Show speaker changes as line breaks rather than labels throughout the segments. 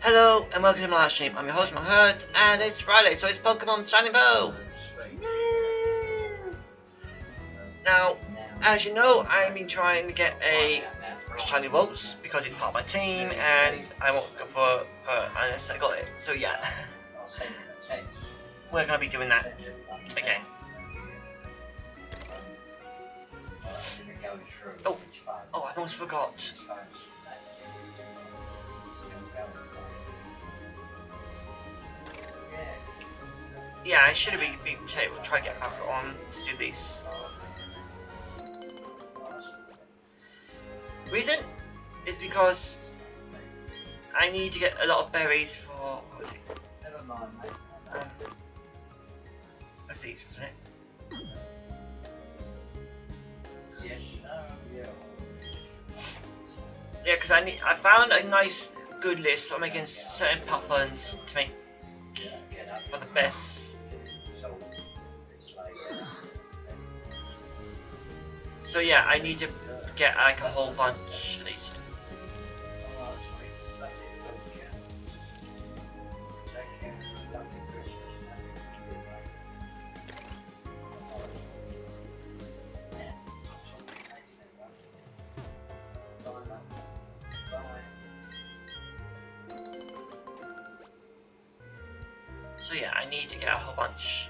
Hello and welcome to my live stream. I'm your host, Hurt, and it's Friday, so it's Pokemon Shining Pearl. Now, as you know, I've been trying to get a shiny votes because it's part of my team, and I won't go for unless I got it. So yeah, we're gonna be doing that again. Oh, I almost forgot. Yeah, I should have been able to try to get back on to do this. Reason is because I need to get a lot of berries for what was it? Never mind, mate. What's these, wasn't it? Yes. Yeah, because I found a nice good list for making certain patterns to make for the best. So yeah, I need to get like a whole bunch of these. So yeah, I need to get a whole bunch.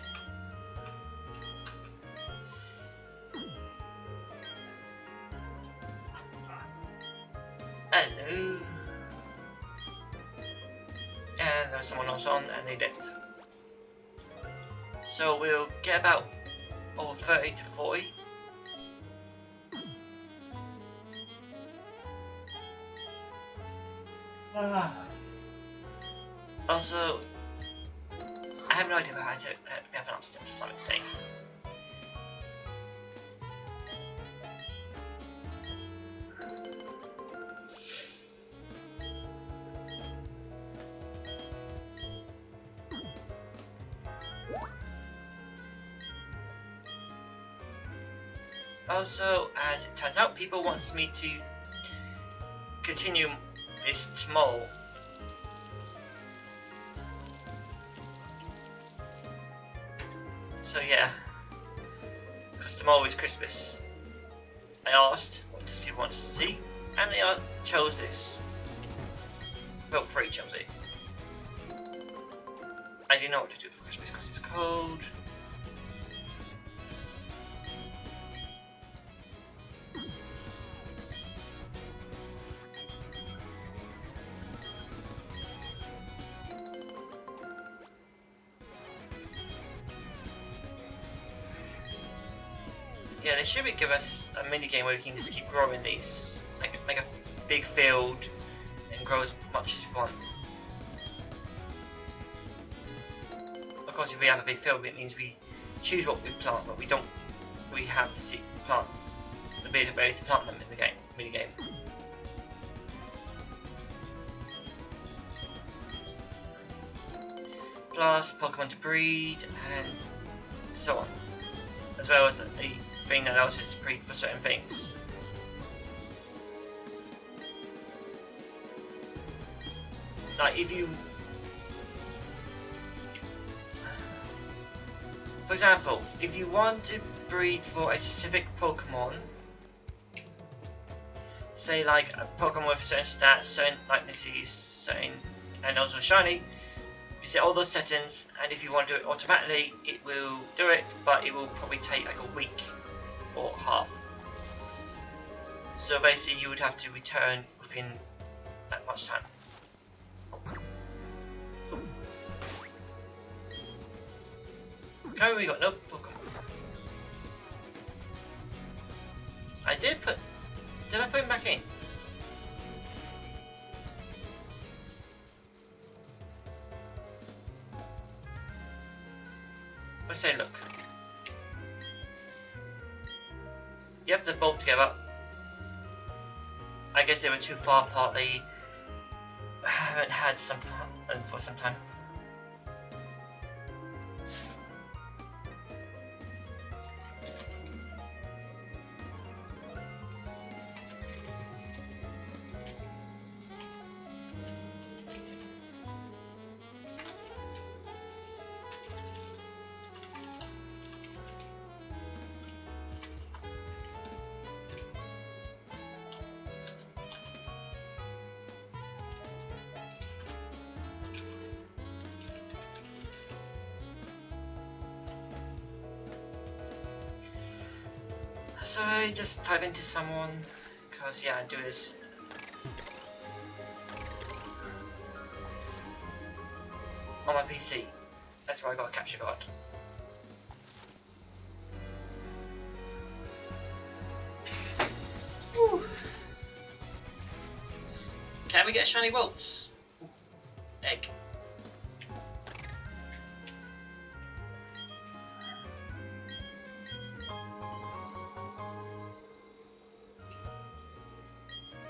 Hello. And there was someone else on and they left. So we'll get about 30 to 40. Also, I have no idea how to have an upstairs summit today. Also, as it turns out, people want me to continue this tomorrow. So yeah, because tomorrow is Christmas. I asked what does people want to see, and they chose this. Well, 3 chose it. I didn't know what to do for Christmas because it's cold. Yeah, they should give us a mini game where we can just keep growing these, like a big field, and grow as much as we want. Of course, if we have a big field, it means we choose what we plant, but we don't. We have to plant the ability to plant them in the game, mini game. Plus Pokemon to breed and so on, as well as a thing that allows us to breed for certain things. Like if you, for example, if you want to breed for a specific Pokemon, say like a Pokemon with certain stats, certain likenesses, certain, and also shiny, you set all those settings, and if you want to do it automatically, it will do it, but it will probably take like a week or half. So basically you would have to return within that much time. Currently we got no Pokemon. Did I put him back in? Let's say look. Yep, they're both together. I guess they were too far apart. They haven't had some fun for some time. So I just type into someone, because yeah, I do this. On my PC. That's where I got a capture card. Whew. Can we get shiny bolts? Egg.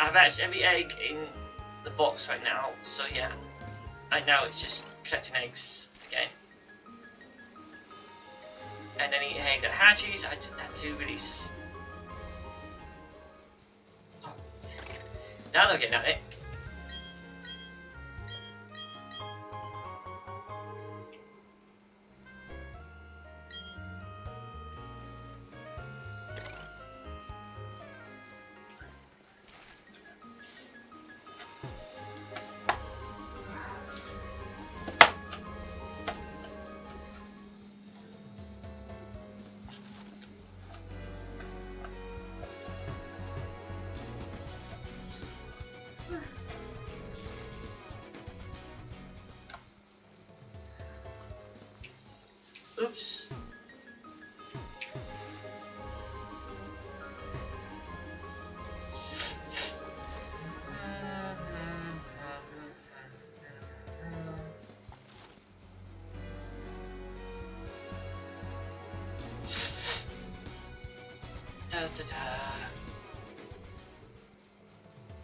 I've hatched every egg in the box right now, so yeah. And now it's just collecting eggs again. And any egg that hatches, I have to release. Oh. Now they're getting at it. Oops.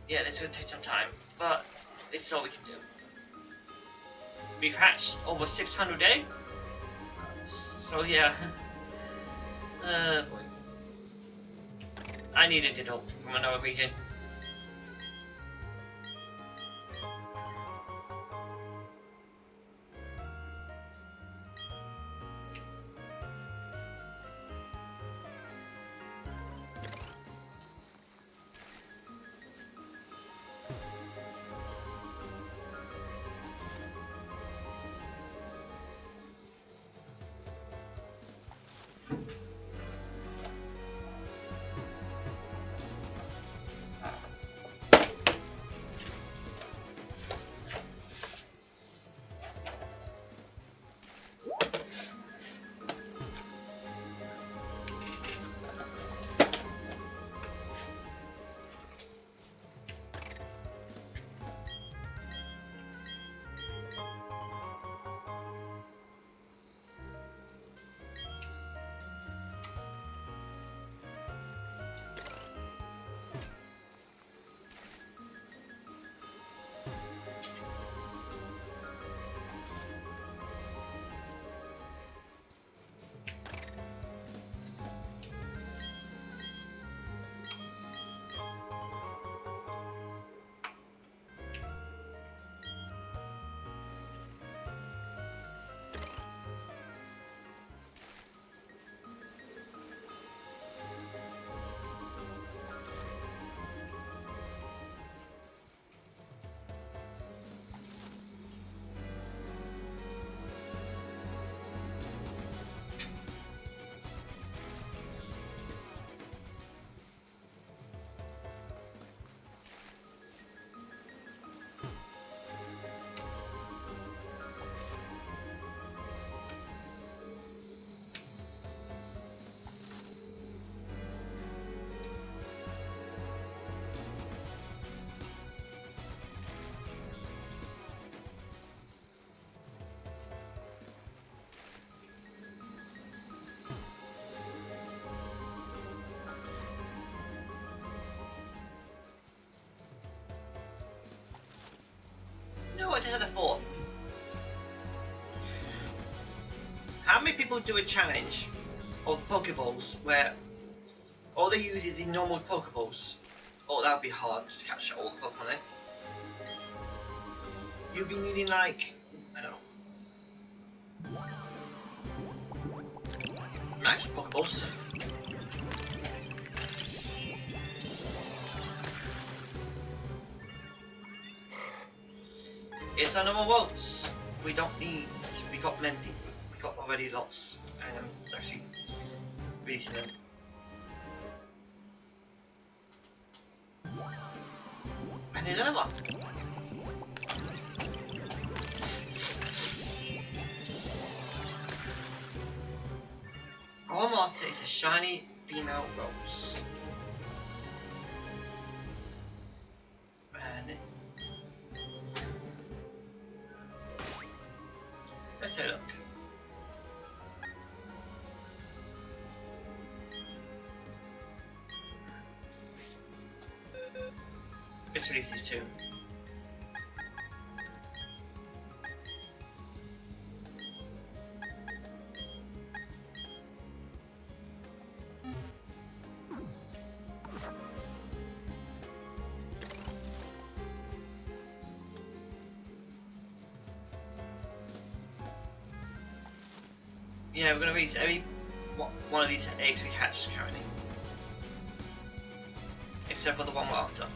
Yeah, this is going to take some time, but this is all we can do. We've hatched over 600 eggs. So yeah, boy. I needed it all from another region. No, I just had a thought. How many people do a challenge of Pokeballs where all they use is the normal Pokeballs? Oh, that would be hard to capture all the Pokemon in. You'd be needing like, I don't know, max Pokeballs. It's our normal worlds. We don't need, we got plenty. We got already lots. And I'm actually releasing them. And here's another one. All I'm after is a shiny female rose. And let's take a look. Let's release these two. Yeah, we're going to release every one of these eggs we hatched currently. Except for the one we're after.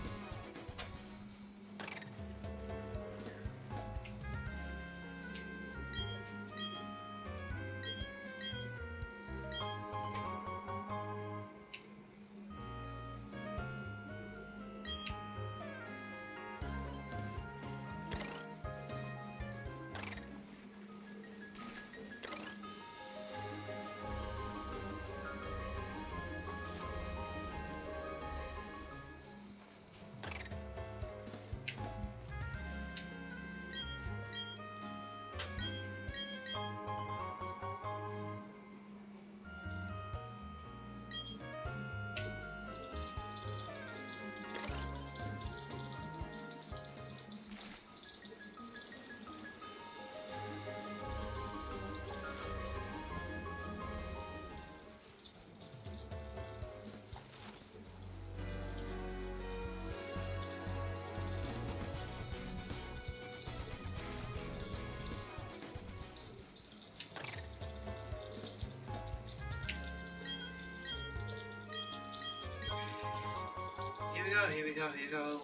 Here we go.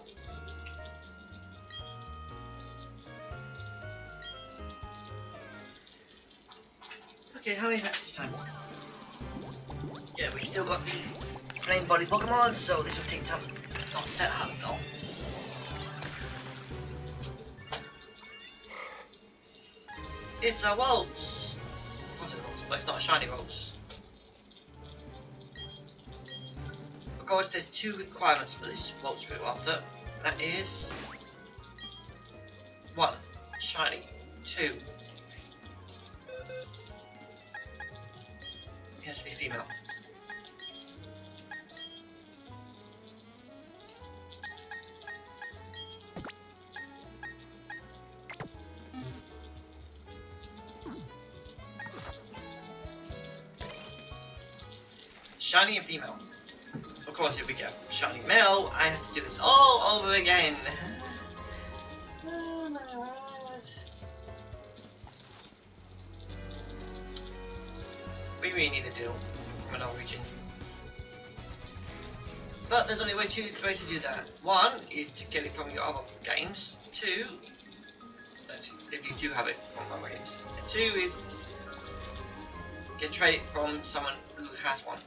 Okay, how many hatches this time? Yeah, we still got the flame body Pokemon, so this will take time. Not that hard though. It's a waltz! What's it called? But it's not a shiny waltz. Of course, there's two requirements for this waltz we're after. That is 1. Shiny. 2. It has to be female. Shiny and female. Of course, if we get shiny male, I have to do this all over again. Oh my god. We really need a deal from another region. But there's only two ways to do that. 1 is to get it from your other games. 2, if you do have it from other games. And 2 is get trade from someone who has one.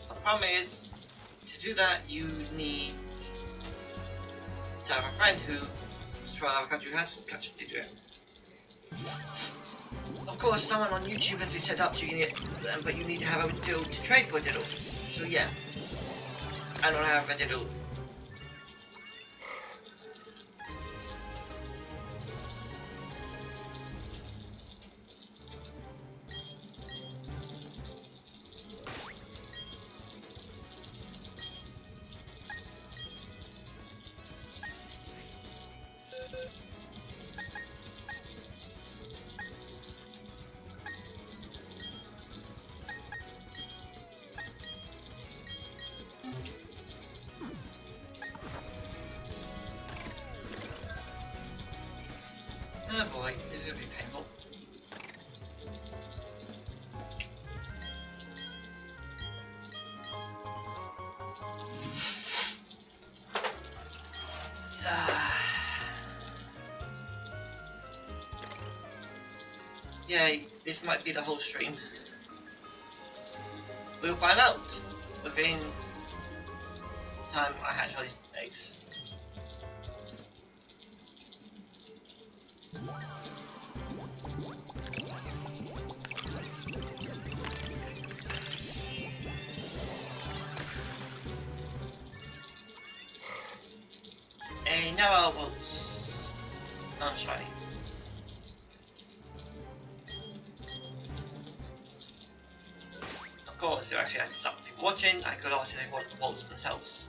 But the problem is, to do that, you need to have a friend who's from another country who has catches to do it. Of course, someone on YouTube has it set up so you can get them, but you need to have a deal to trade for a diddle. So yeah, I don't have a diddle. Oh boy, this is going to be painful. Yeah, this might be the whole stream. We'll find out within the time I hatch all these eggs. Now I will. Oh, sorry. Of course, if I actually had to stop people watching, I could also watch the walls themselves.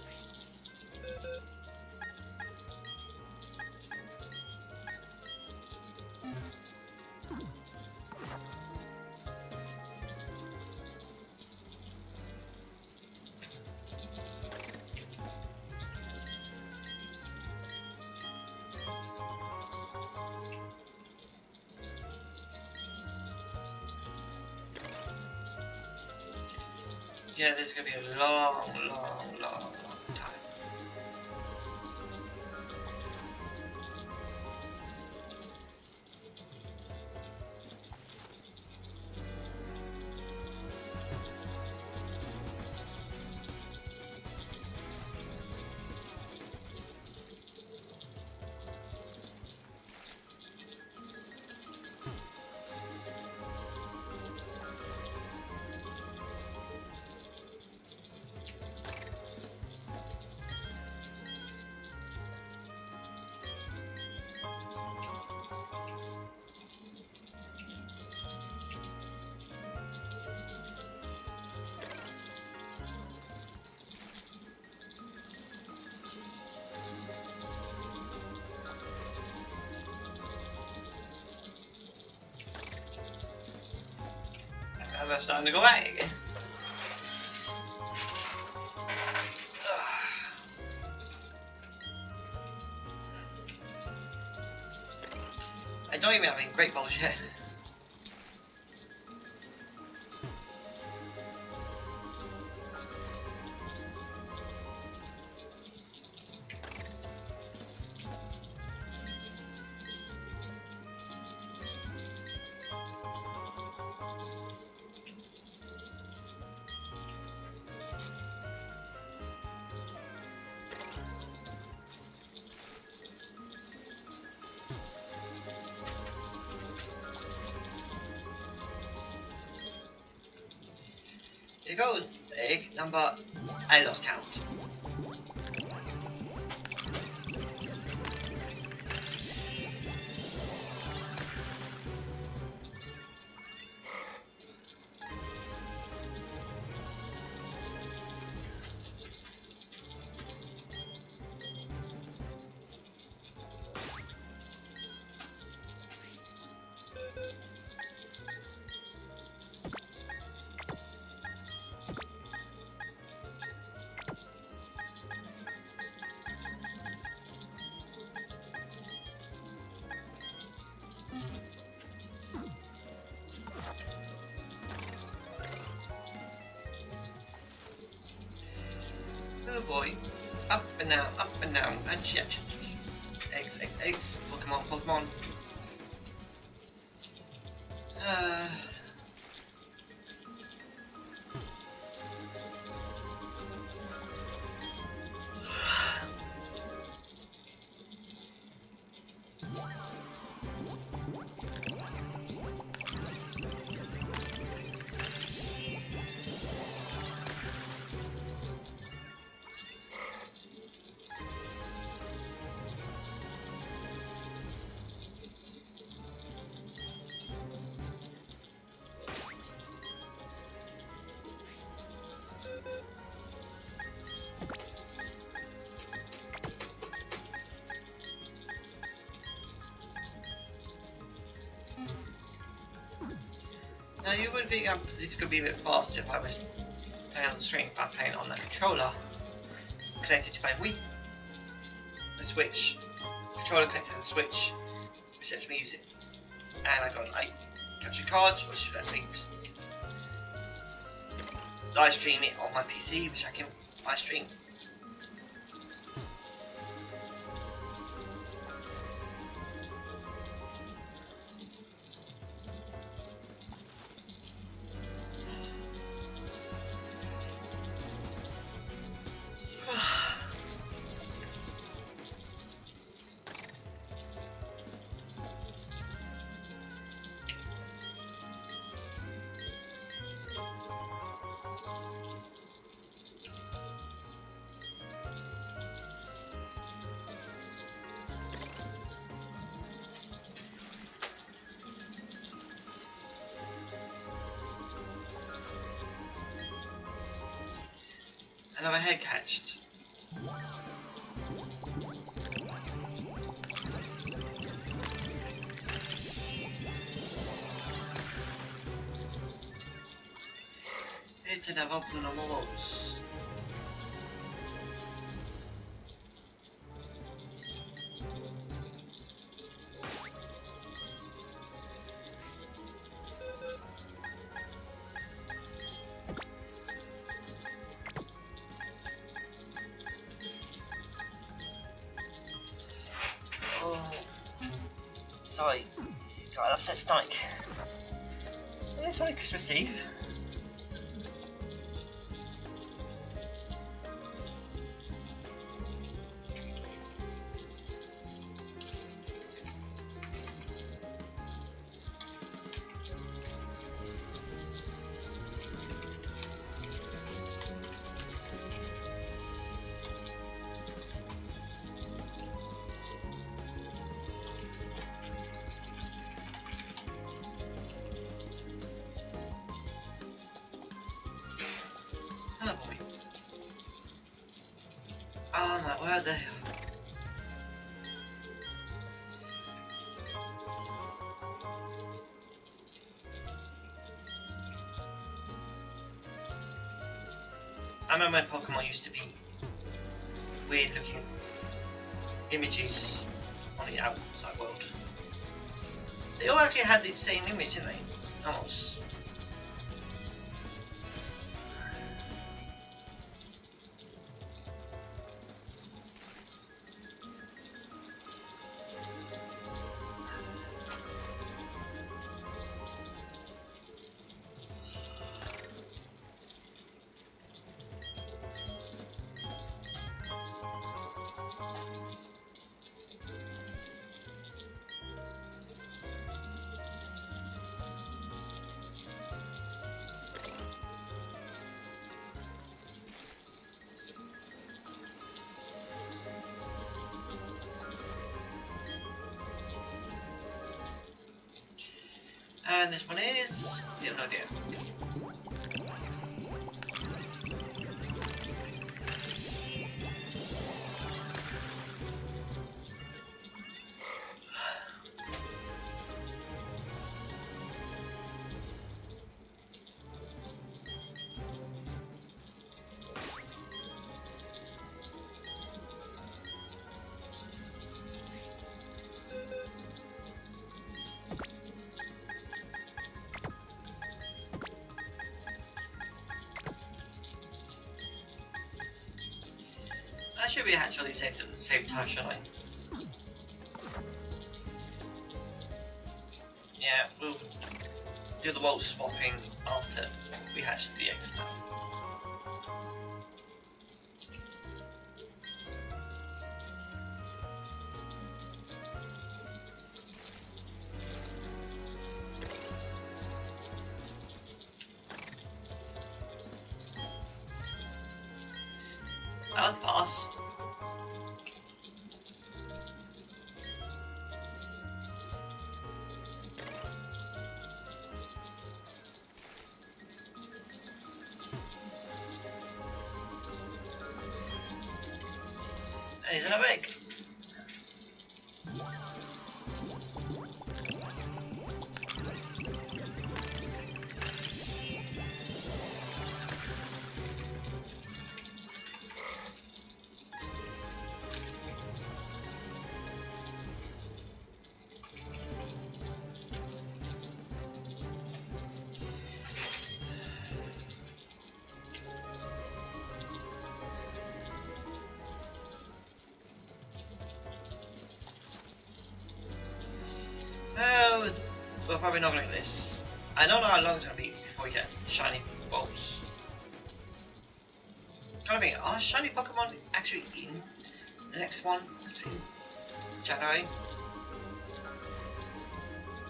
Yeah, there's gonna be a long time. And they're starting to go out again. I don't even have any great balls yet. Here goes egg number, I lost count. Oh boy. Up and down, and shit. Eggs, eggs, eggs. Pokemon, Pokemon. Now you would think this could be a bit faster if I was playing on the stream, but I'm playing on the controller connected to my Wii. The Switch. Controller connected to the Switch, which lets me use it. And I got a capture card, which lets me live stream it on my PC, which I can live stream. another head hatched. It's another open on the walls. Oh, sorry, got an upset stomach. It's only Christmas Eve. Oh boy. Oh my word, there. I remember when Pokemon used to be weird looking images on the outside world. They all actually had the same image, didn't they? Almost. And this one is... yeah, no idea. I should be actually saved at the same time, shouldn't I? Yeah, we'll do the wall swapping after we hatch the eggs now. That was fast. And here's another egg. Oh, we're probably not going to get this. I don't know how long it's going to be before we get shiny balls. I'm trying to think, are shiny Pokemon actually in the next one? Let's see. January?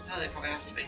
No, they probably have to be.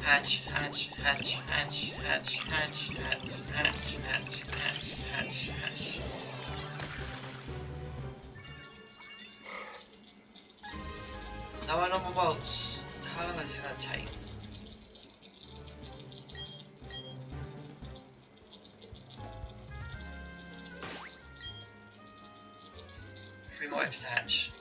Hatch, hatch, hatch, hatch, hatch, hatch, hatch, hatch, hatch, hatch, hatch, hatch. No normal bolts. How long is it going to take? Three more extra hatch.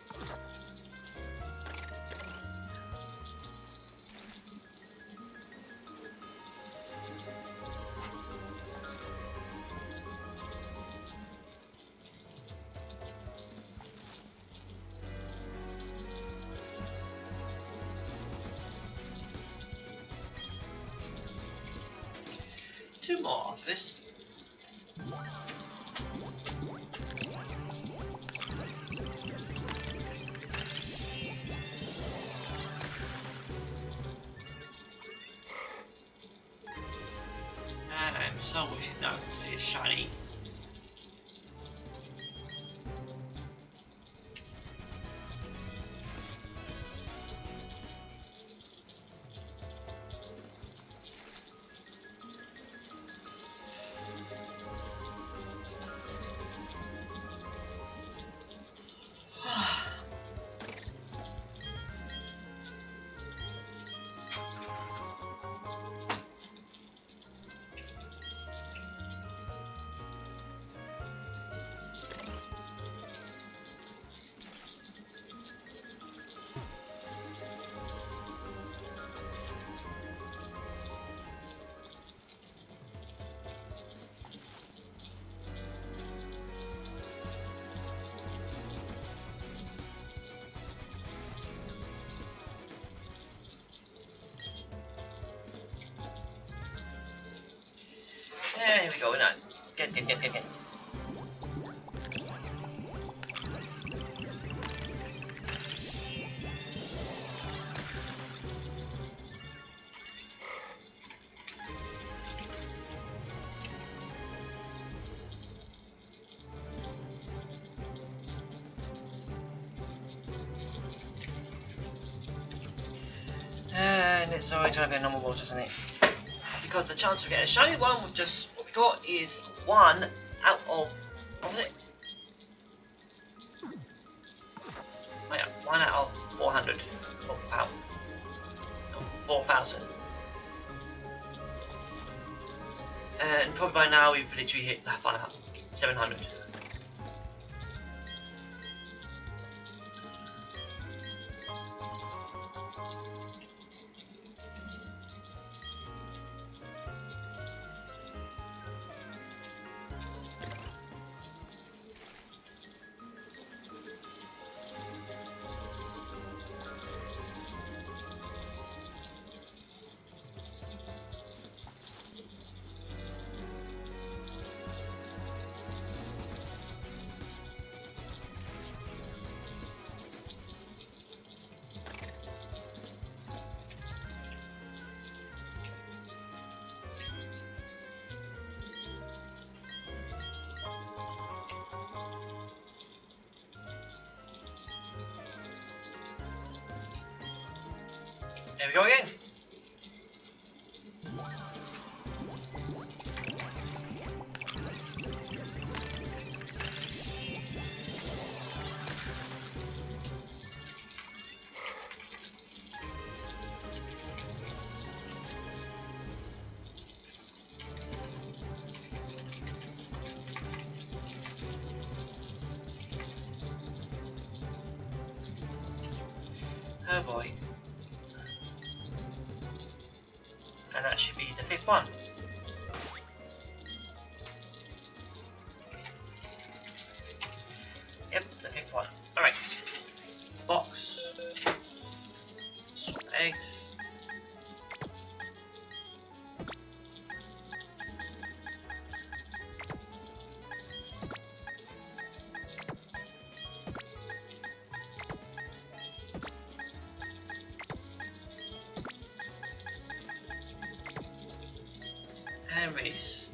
Two more of this. And I'm so wishing that I could see a shiny. Yeah, here we go, now. Get. And it's always going to be a normal water, isn't it? Because the chance of getting a shiny one with just what we got is 1 out of, what was it? Oh yeah, 1 out of 400. Oh, wow. No, 4,000. And probably by now we've literally hit 700. There we go again. Oh boy. And that should be the 5th one. Yep, the 5th one. Alright. Box. Swap eggs. And release.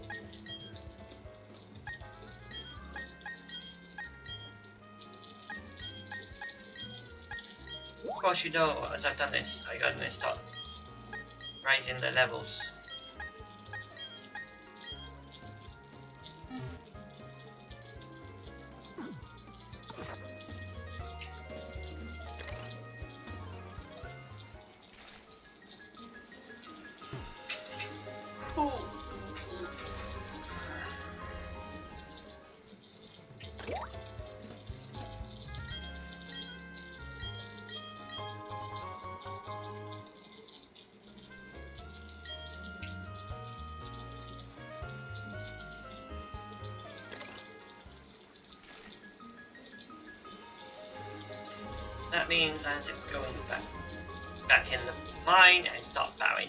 Of course you know, as I've done this, I got messed up. raising the levels. That means I have to go back in the mine and start batting.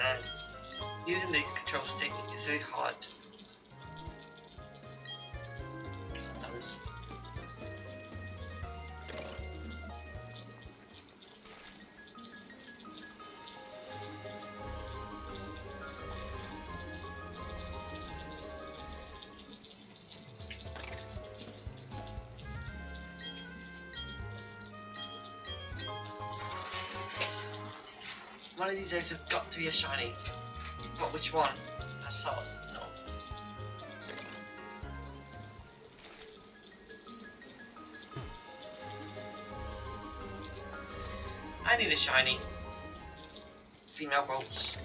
And using these control sticks is very hard sometimes. One of these days have got to be a shiny. But which one? Assault? No. I need a shiny. Female bolts.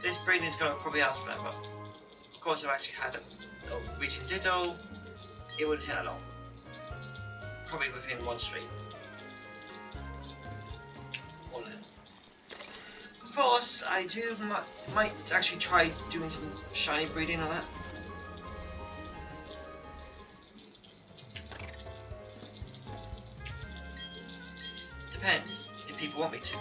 This breeding is going to probably ask for that, but of course I've actually had a region ditto. It would take a long. Probably within one stream. Of course, I do might actually try doing some shiny breeding on that. Depends if people want me to.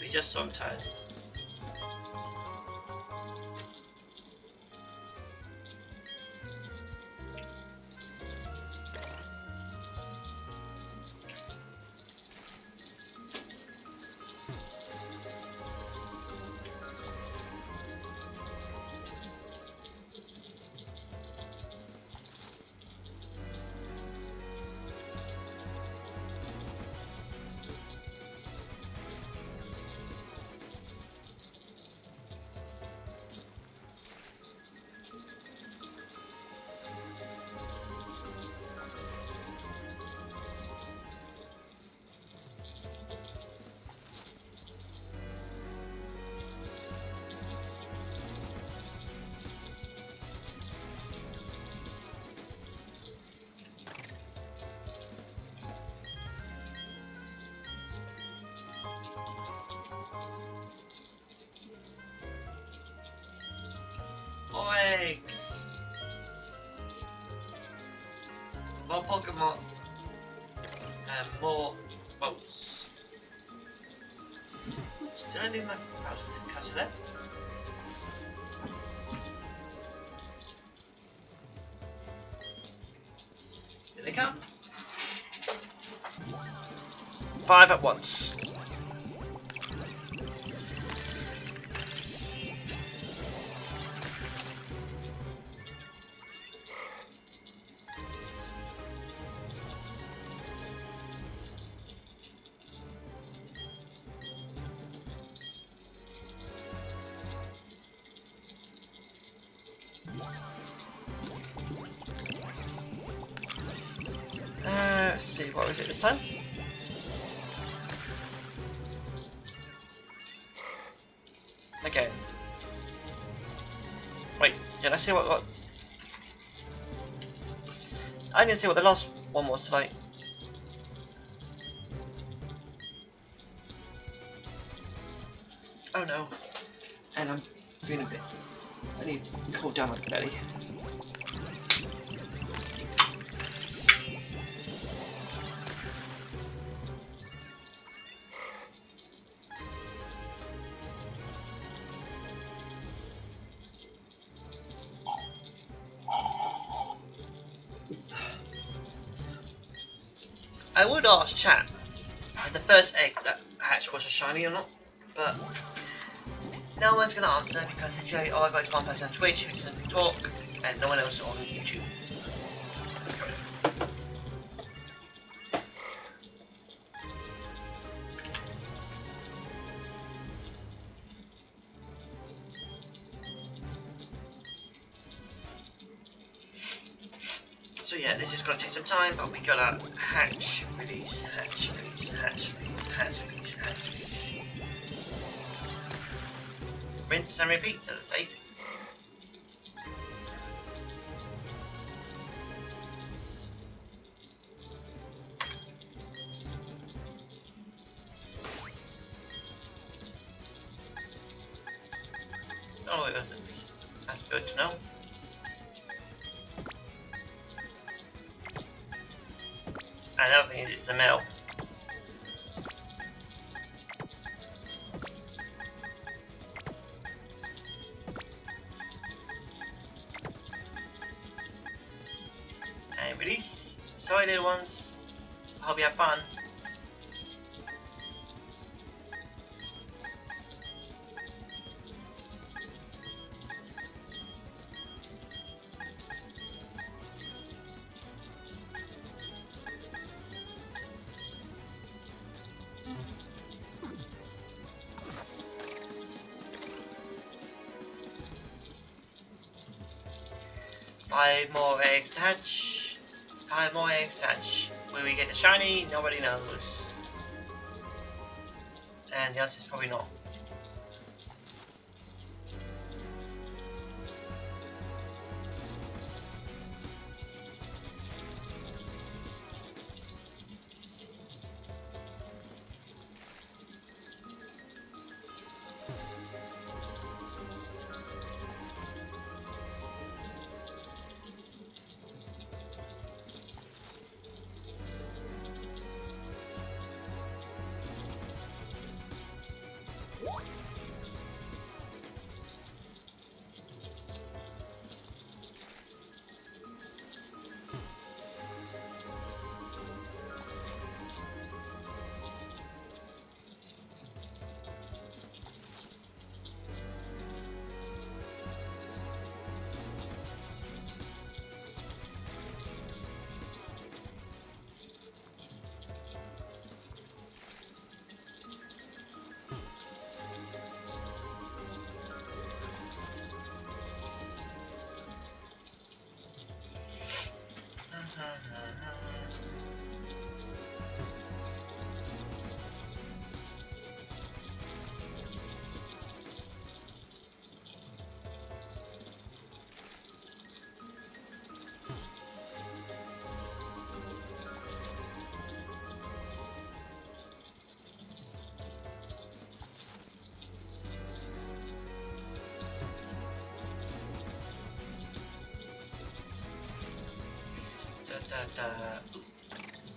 We just saw him turn. Eggs! More Pokemon and more boats. Did I leave my mouse cursor there? Here they come. 5 at once. Let's see, what was it this time? Okay. Wait, did I see what? I didn't see what the last one was tonight. Oh no. And I'm feeling a bit. I need to cool down my belly. I would ask chat if the first egg that hatched was a shiny or not, but no one's going to answer because it's all I got is one person on Twitch who doesn't talk and no one else on YouTube. So yeah, this is going to take some time, but we got to hatch, release, hatch, release, hatch, release, hatch, release, hatch, release. Rinse and repeat, as I say. Oh, it doesn't. That's good to know. Another thing is it's a male. And release. Sorry little ones. Hope you have fun. Five more eggs to hatch. 5 more eggs to hatch. Will we get the shiny? Nobody knows. And the answer is probably not.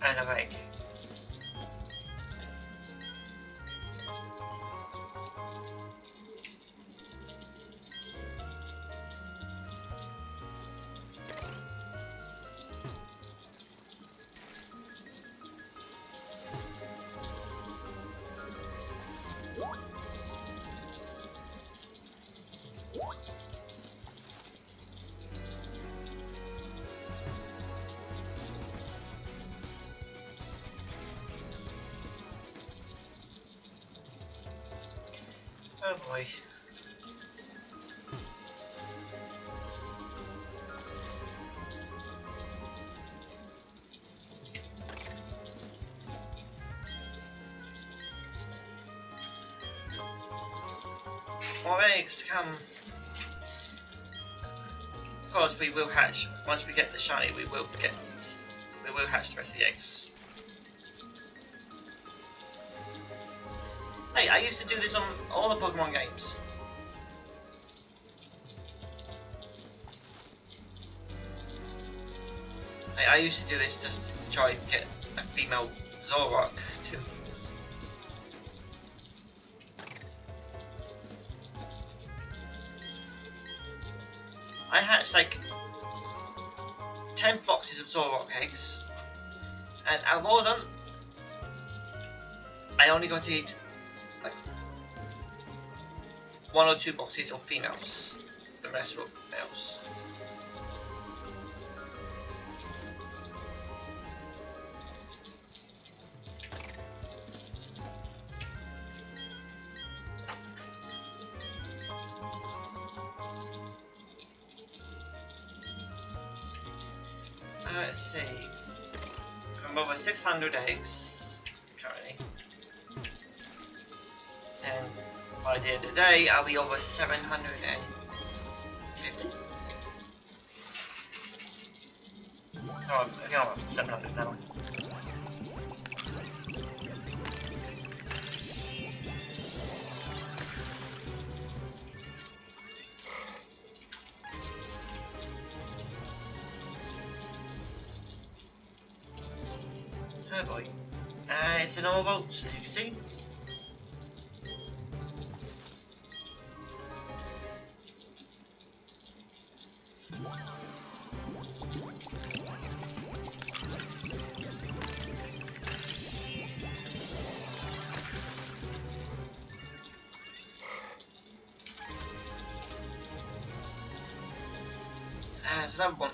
And a egg. Oh boy. More eggs to come. Of course, we will hatch. Once we get the shiny, we will hatch the rest of the eggs. Hey, I used to do this on all the Pokemon games. Hey, I used to do this just to try to get a female Zoroark too. I hatched like 10 boxes of Zoroark eggs, and out of all of them, I only got to eat like 1 or 2 boxes of females. The rest were males. Let's see. I'm over 600 eggs currently, and by the end of the day, I'll be over 750. Oh, I think I'm up to 700 now. Oh boy. It's a normal boat, as you can see. It's another one.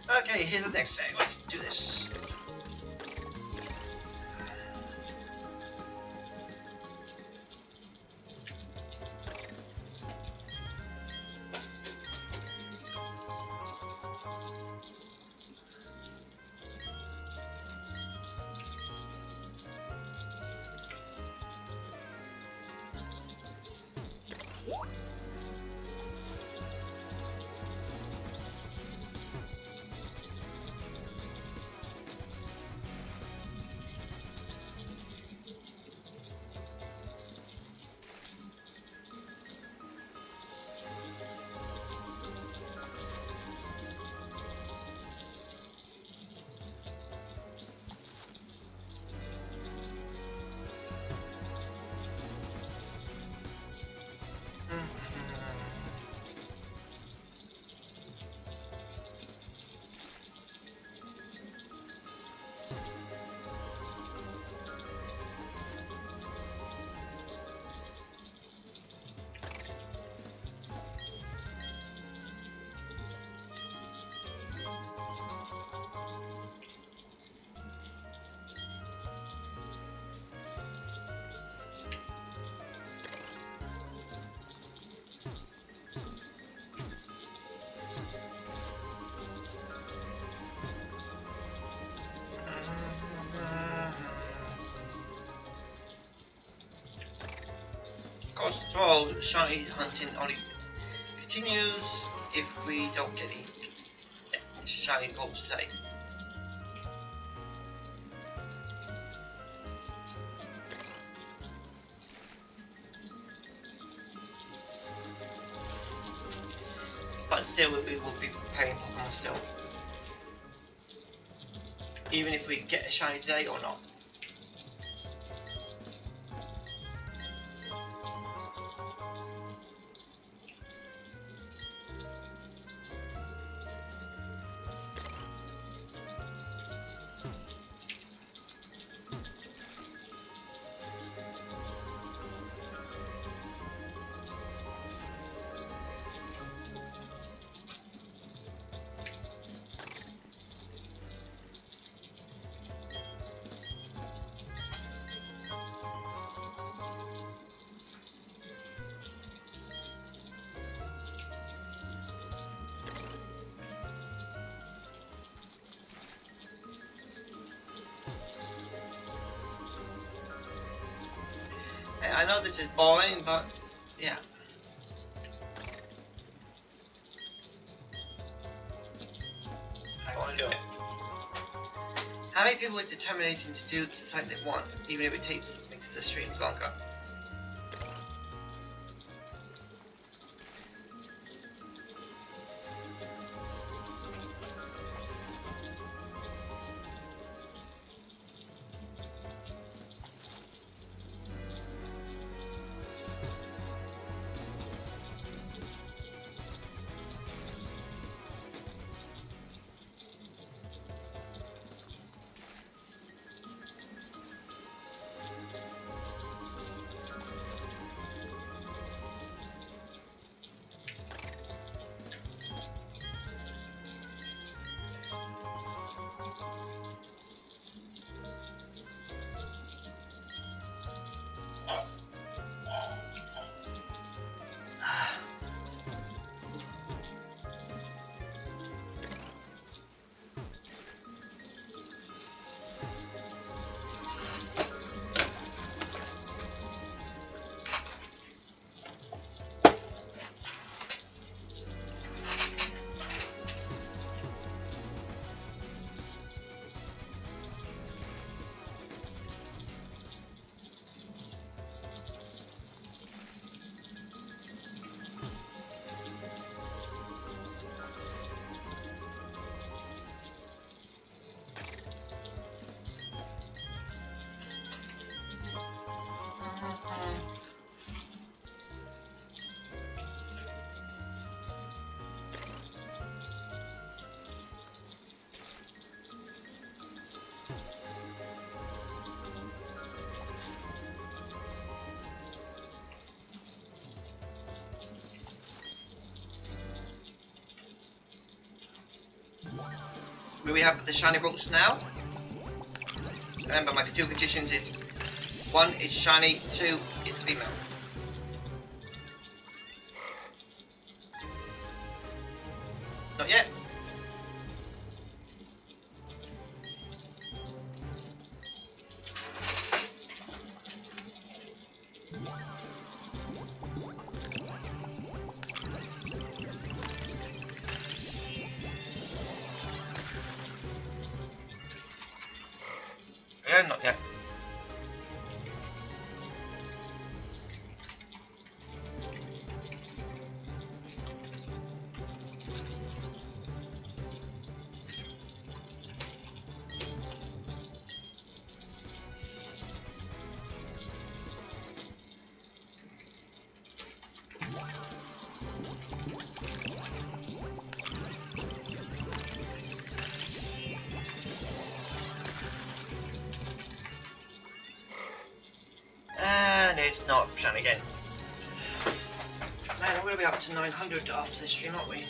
Okay, here's the next thing. Let's do this. cross throw, shiny hunting only continues if we don't get any shiny bolts today. But still, we will be paying Pokemon still. Even if we get a shiny today or not. I know this is boring, but yeah. I want to do it. How many people with determination to do something they want, even if it makes the stream longer? We have the shiny bolts now. Remember, my two conditions is 1, it's shiny, 2, it's female. Not yet. Yeah, not yet. And it's not shiny again. Man, we're going to be up to 900 after this stream, aren't we?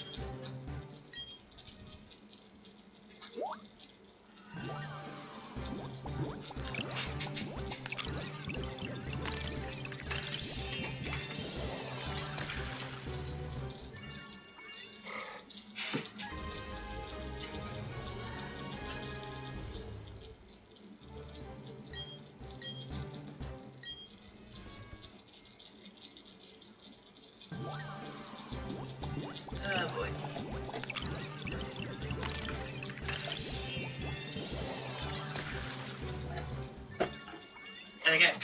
again.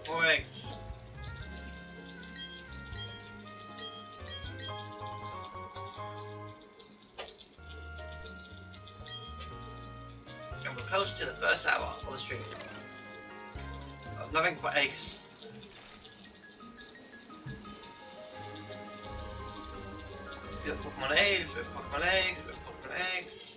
Four eggs. And we're close to the first hour of the stream. Of nothing but eggs. We've got Pokemon eggs, we've got Pokemon eggs, we've got Pokemon eggs.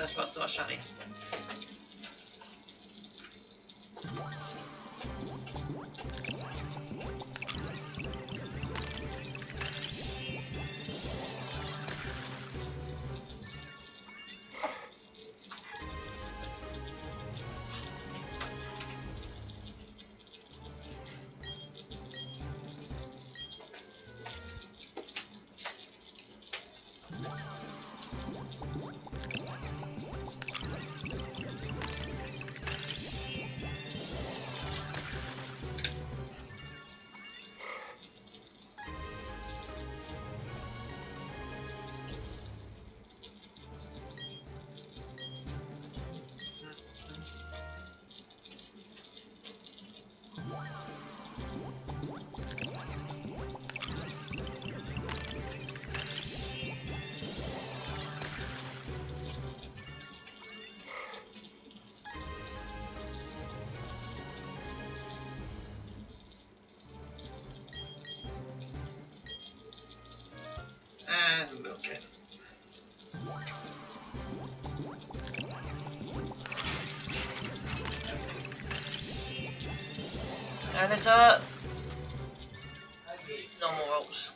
first one's not shiny. And milk it. And it's normal rolls.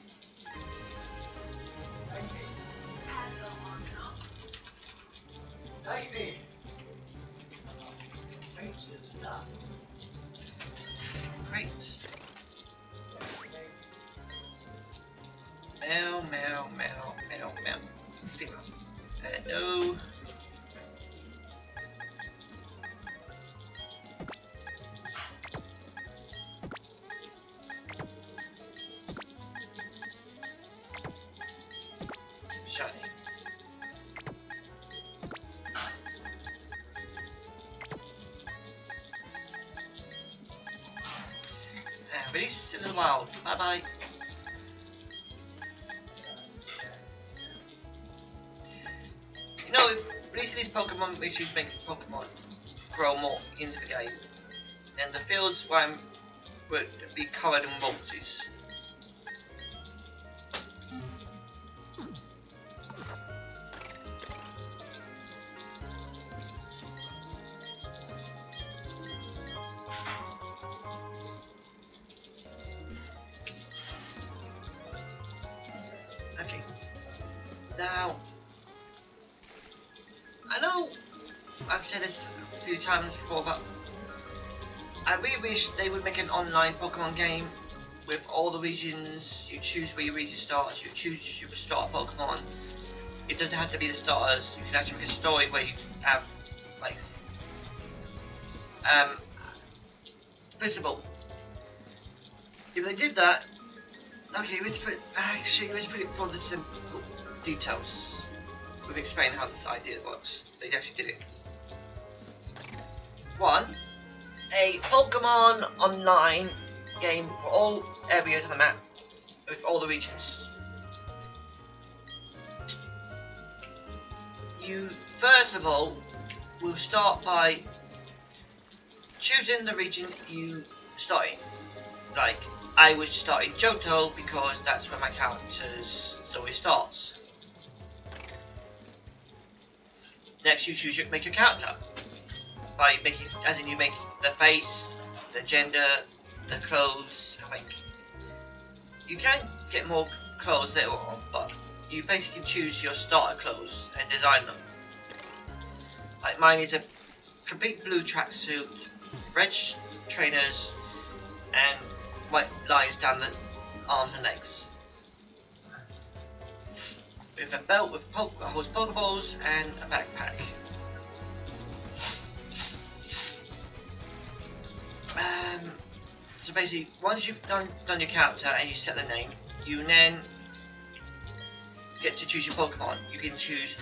Great. Meow, meow, meow, meow, meow. Hello. Shiny. And release in the wild. Bye bye. You know, if releasing these Pokemon makes you make Pokemon grow more into the game, then the fields would be covered in multis. Okay. Now, I know I've said this a few times before, but I really wish they would make an online Pokemon game with all the regions. You choose where your region starts, you choose your starter Pokemon. It doesn't have to be the starters, you can actually make a story where you have, like, first of all, if they did that, okay, let's put it for the simple details. We've explained how this idea works. They actually did it. 1. A Pokemon online game for all areas of the map, with all the regions. You, first of all, will start by choosing the region you start in. Like, I would start in Johto because that's where my character's story starts. Next, you make your character by making, as in you make the face, the gender, the clothes. I think you can get more clothes later on, but you basically choose your starter clothes and design them. Like mine is a complete blue tracksuit, red trainers, and white lines down the arms and legs. With a belt with holds Pokeballs and a backpack. So basically, once you've done your character and you set the name, you then get to choose your Pokemon. You can choose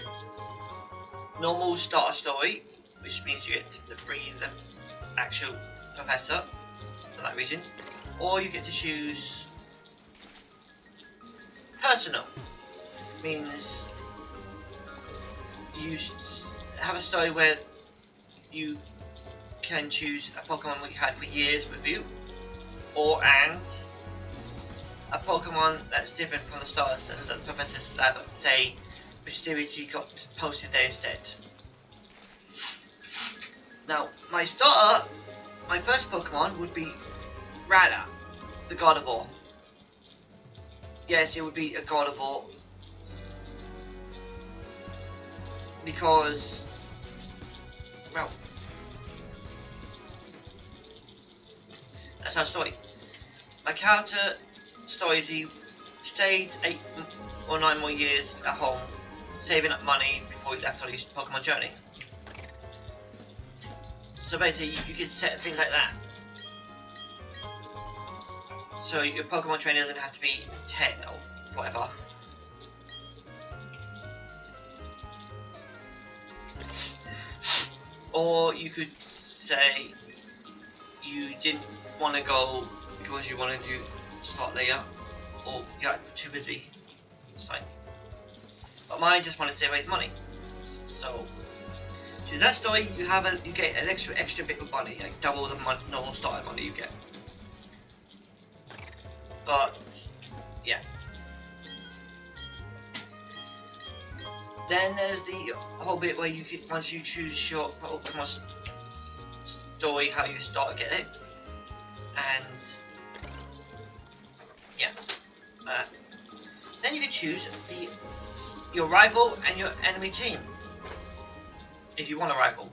normal starter story, which means you get to free the actual professor for that region, or you get to choose personal. Means you have a story where you can choose a Pokemon we had for years with you, and a Pokemon that's different from the starters that the Professor's Lab, say, mysteriously got posted there instead. Now, my starter, my first Pokemon would be Rada, the Gardevoir. Yes, it would be a Gardevoir. Because, well, that's our story. My character story is he stayed 8 or 9 more years at home, saving up money before he left on his Pokemon journey. So basically, you can set things like that. So your Pokemon trainer doesn't have to be 10 or whatever. Or you could say you didn't want to go because you wanted to start later, or you're too busy. It's fine. But mine just want to save his money. So to that story, you get an extra bit of money, like double the normal starting money you get. But yeah. Then there's the whole bit where you get, once you choose your Pokemon story, how you start to get it, and yeah. Then you can choose your rival and your enemy team, if you want a rival.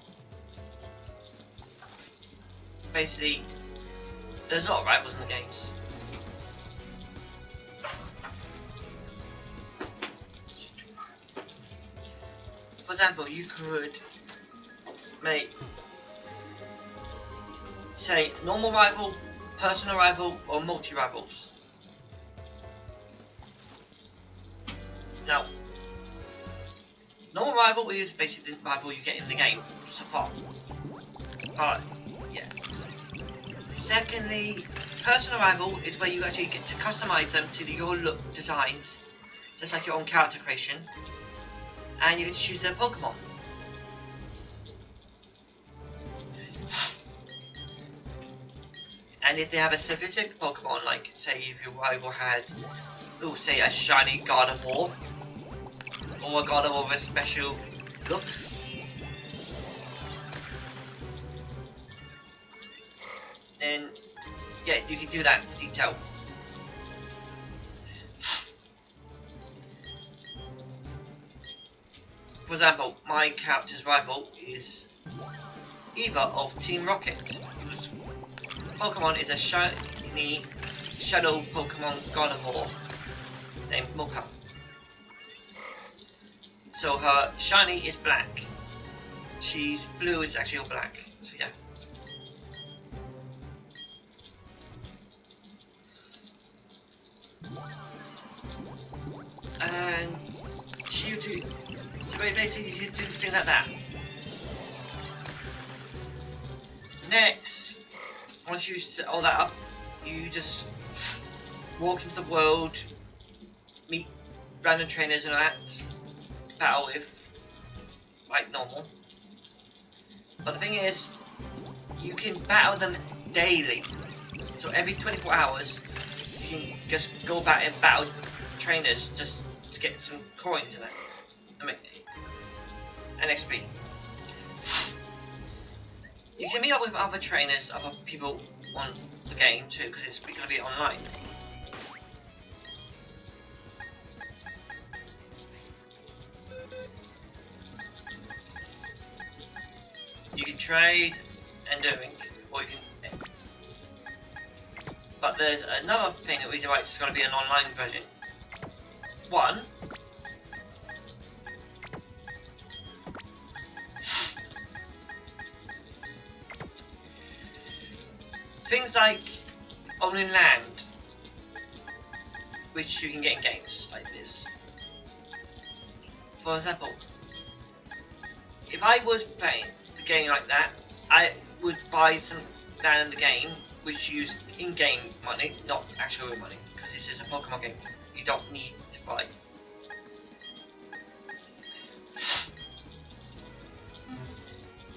Basically, there's a lot of rivals in the games. For example, you could make, say, normal rival, personal rival, or multi-rivals. Now, normal rival is basically the rival you get in the game so far. But, yeah. Secondly, personal rival is where you actually get to customize them to your look designs, just like your own character creation. And you get to choose their Pokemon. And if they have a specific Pokemon, like say if your rival had, say a shiny Gardevoir, or a Gardevoir with a special look, then yeah, you can do that in detail. For example, my character's rival is Eva of Team Rocket, whose Pokemon is a shiny shadow Pokemon Gardevoir named Mocha. So her shiny is black. She's blue is actually all black. So yeah. And she would do. So basically, you do things like that. Next, once you set all that up, you just walk into the world, meet random trainers and all that, battle with, like normal. But the thing is, you can battle them daily. So every 24 hours, you can just go back and battle trainers just to get some coins in it. And XP. You can meet up with other trainers, other people on the game too, because it's going to be online. You can trade and doing, or you can. But there's another thing that reason why it's going to be an online version. One. Things like owning land, which you can get in games like this. For example, if I was playing a game like that, I would buy some land in the game, which use in-game money, not actual money, because this is a Pokemon game. You don't need to buy.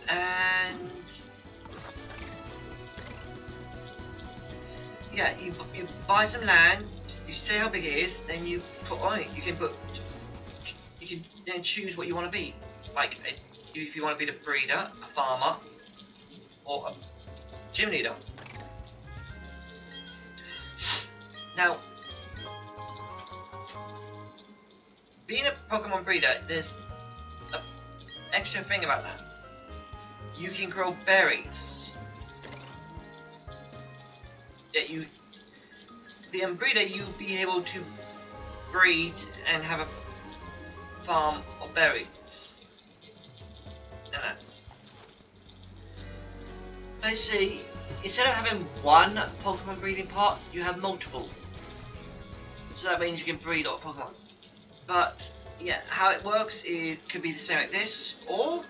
And yeah, you buy some land, you see how big it is, then you put on it. You can then choose what you want to be. Like if you want to be the breeder, a farmer, or a gym leader. Now, being a Pokemon breeder, there's an extra thing about that. You can grow berries. That you, being a breeder, you'll be able to breed and have a farm of berries. Now that's basically, instead of having one Pokemon breeding part, you have multiple. So that means you can breed all Pokemon. But yeah, how it works is could be the same like this, or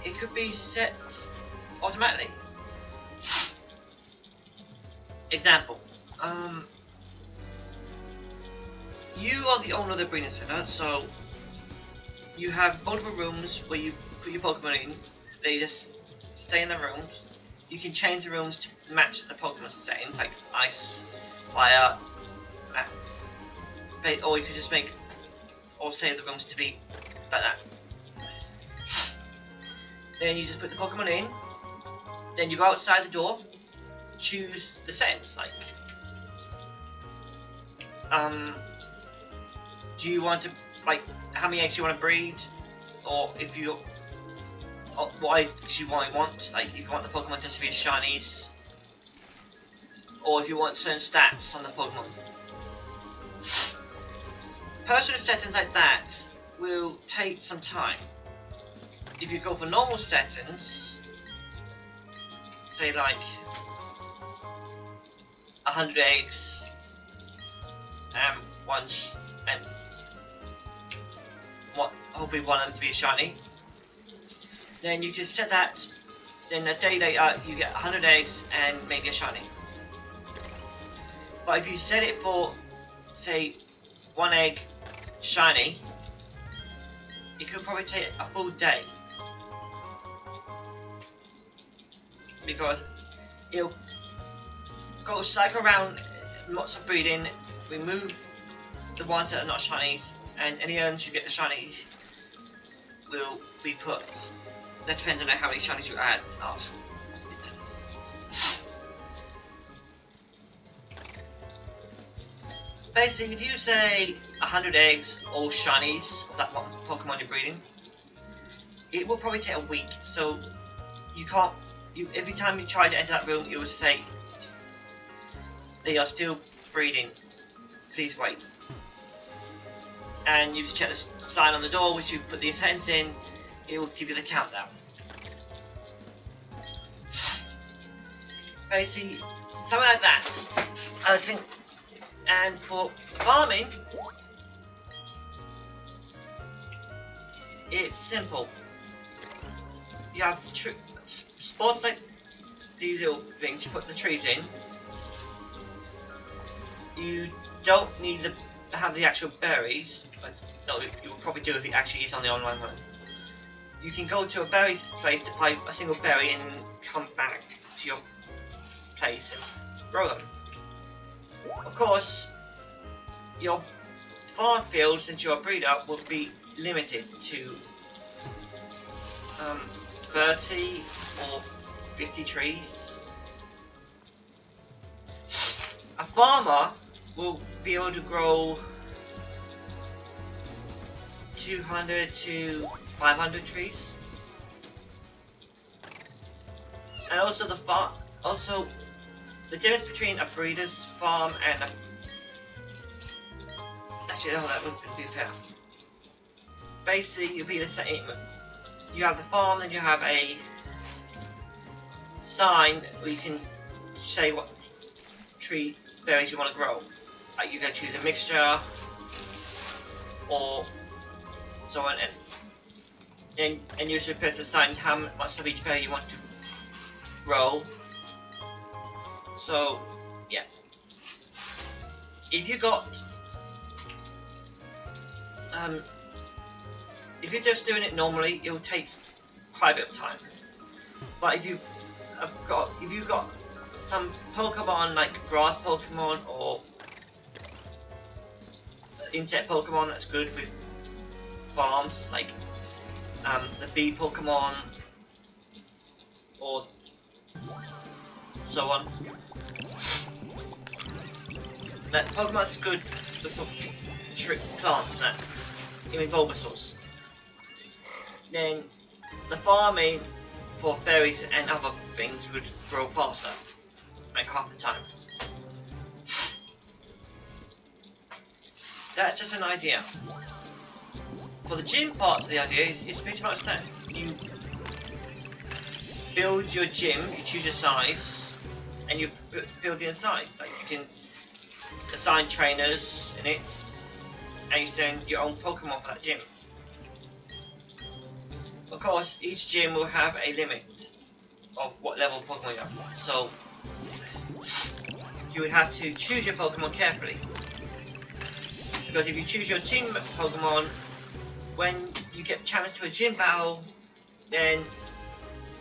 it could be set automatically. Example. You are the owner of the breeding center, so you have multiple rooms where you put your Pokemon in. They just stay in the rooms. You can change the rooms to match the Pokemon settings, like ice, fire, or you could just make, or save the rooms to be like that. Then you just put the Pokemon in. Then you go outside the door, choose the settings, like do you want to, like, how many eggs you want to breed, or if you, or what eggs you want, like if you want the Pokemon just to be shinies, or if you want certain stats on the Pokemon. Personal settings like that will take some time. If you go for normal settings, say like 100 eggs and hopefully one of them to be a shiny, then you just set that. Then a day later you get 100 eggs and maybe a shiny. But if you set it for, say, 1 egg shiny, it could probably take a full day, because it'll go cycle around lots of breeding, remove the ones that are not shinies, and any ones you get the shinies will be put. That depends on how many shinies you add. Basically, if you say 100 eggs, all shinies of that one Pokemon you're breeding, it will probably take a week. So you can't. Every time you try to enter that room, it will say they are still breeding. Please wait. And you check the sign on the door, which you put the settings in. It will give you the countdown. Basically, something like that. I think. And for farming, it's simple. You have spots like these little things, you put the trees in. You don't need to have the actual berries, but no, you will probably do if it actually is on the online one. You can go to a berry place to buy a single berry and come back to your place and grow them. Of course, your farm field, since you're a breeder, will be limited to 30 or 50 trees. A farmer will be able to grow 200 to 500 trees. And also the difference between a breeder's farm and a... Actually, no, that wouldn't be fair. Basically, you'll be the same. You have the farm, then you have a sign where you can say what tree berries you want to grow. Like you can choose a mixture, or so on, and you should press the sign how much of each berry you want to grow. So, yeah. If you got, if you're just doing it normally, it will take quite a bit of time. But if you've got some Pokemon like grass Pokemon or insect Pokemon that's good with farms, like the bee Pokemon, or so on. Now, Pokemon's good for trick plants now, even Bulbasaurs. Then the farming for berries and other things would grow faster, like half the time. That's just an idea. For the gym part of the idea, it's pretty much that. You build your gym, you choose your size, and you build the inside. Like you can assign trainers in it, and you send your own Pokemon for that gym. Of course, each gym will have a limit of what level of Pokemon you have. So you would have to choose your Pokemon carefully. Because if you choose your team Pokemon, when you get challenged to a gym battle, then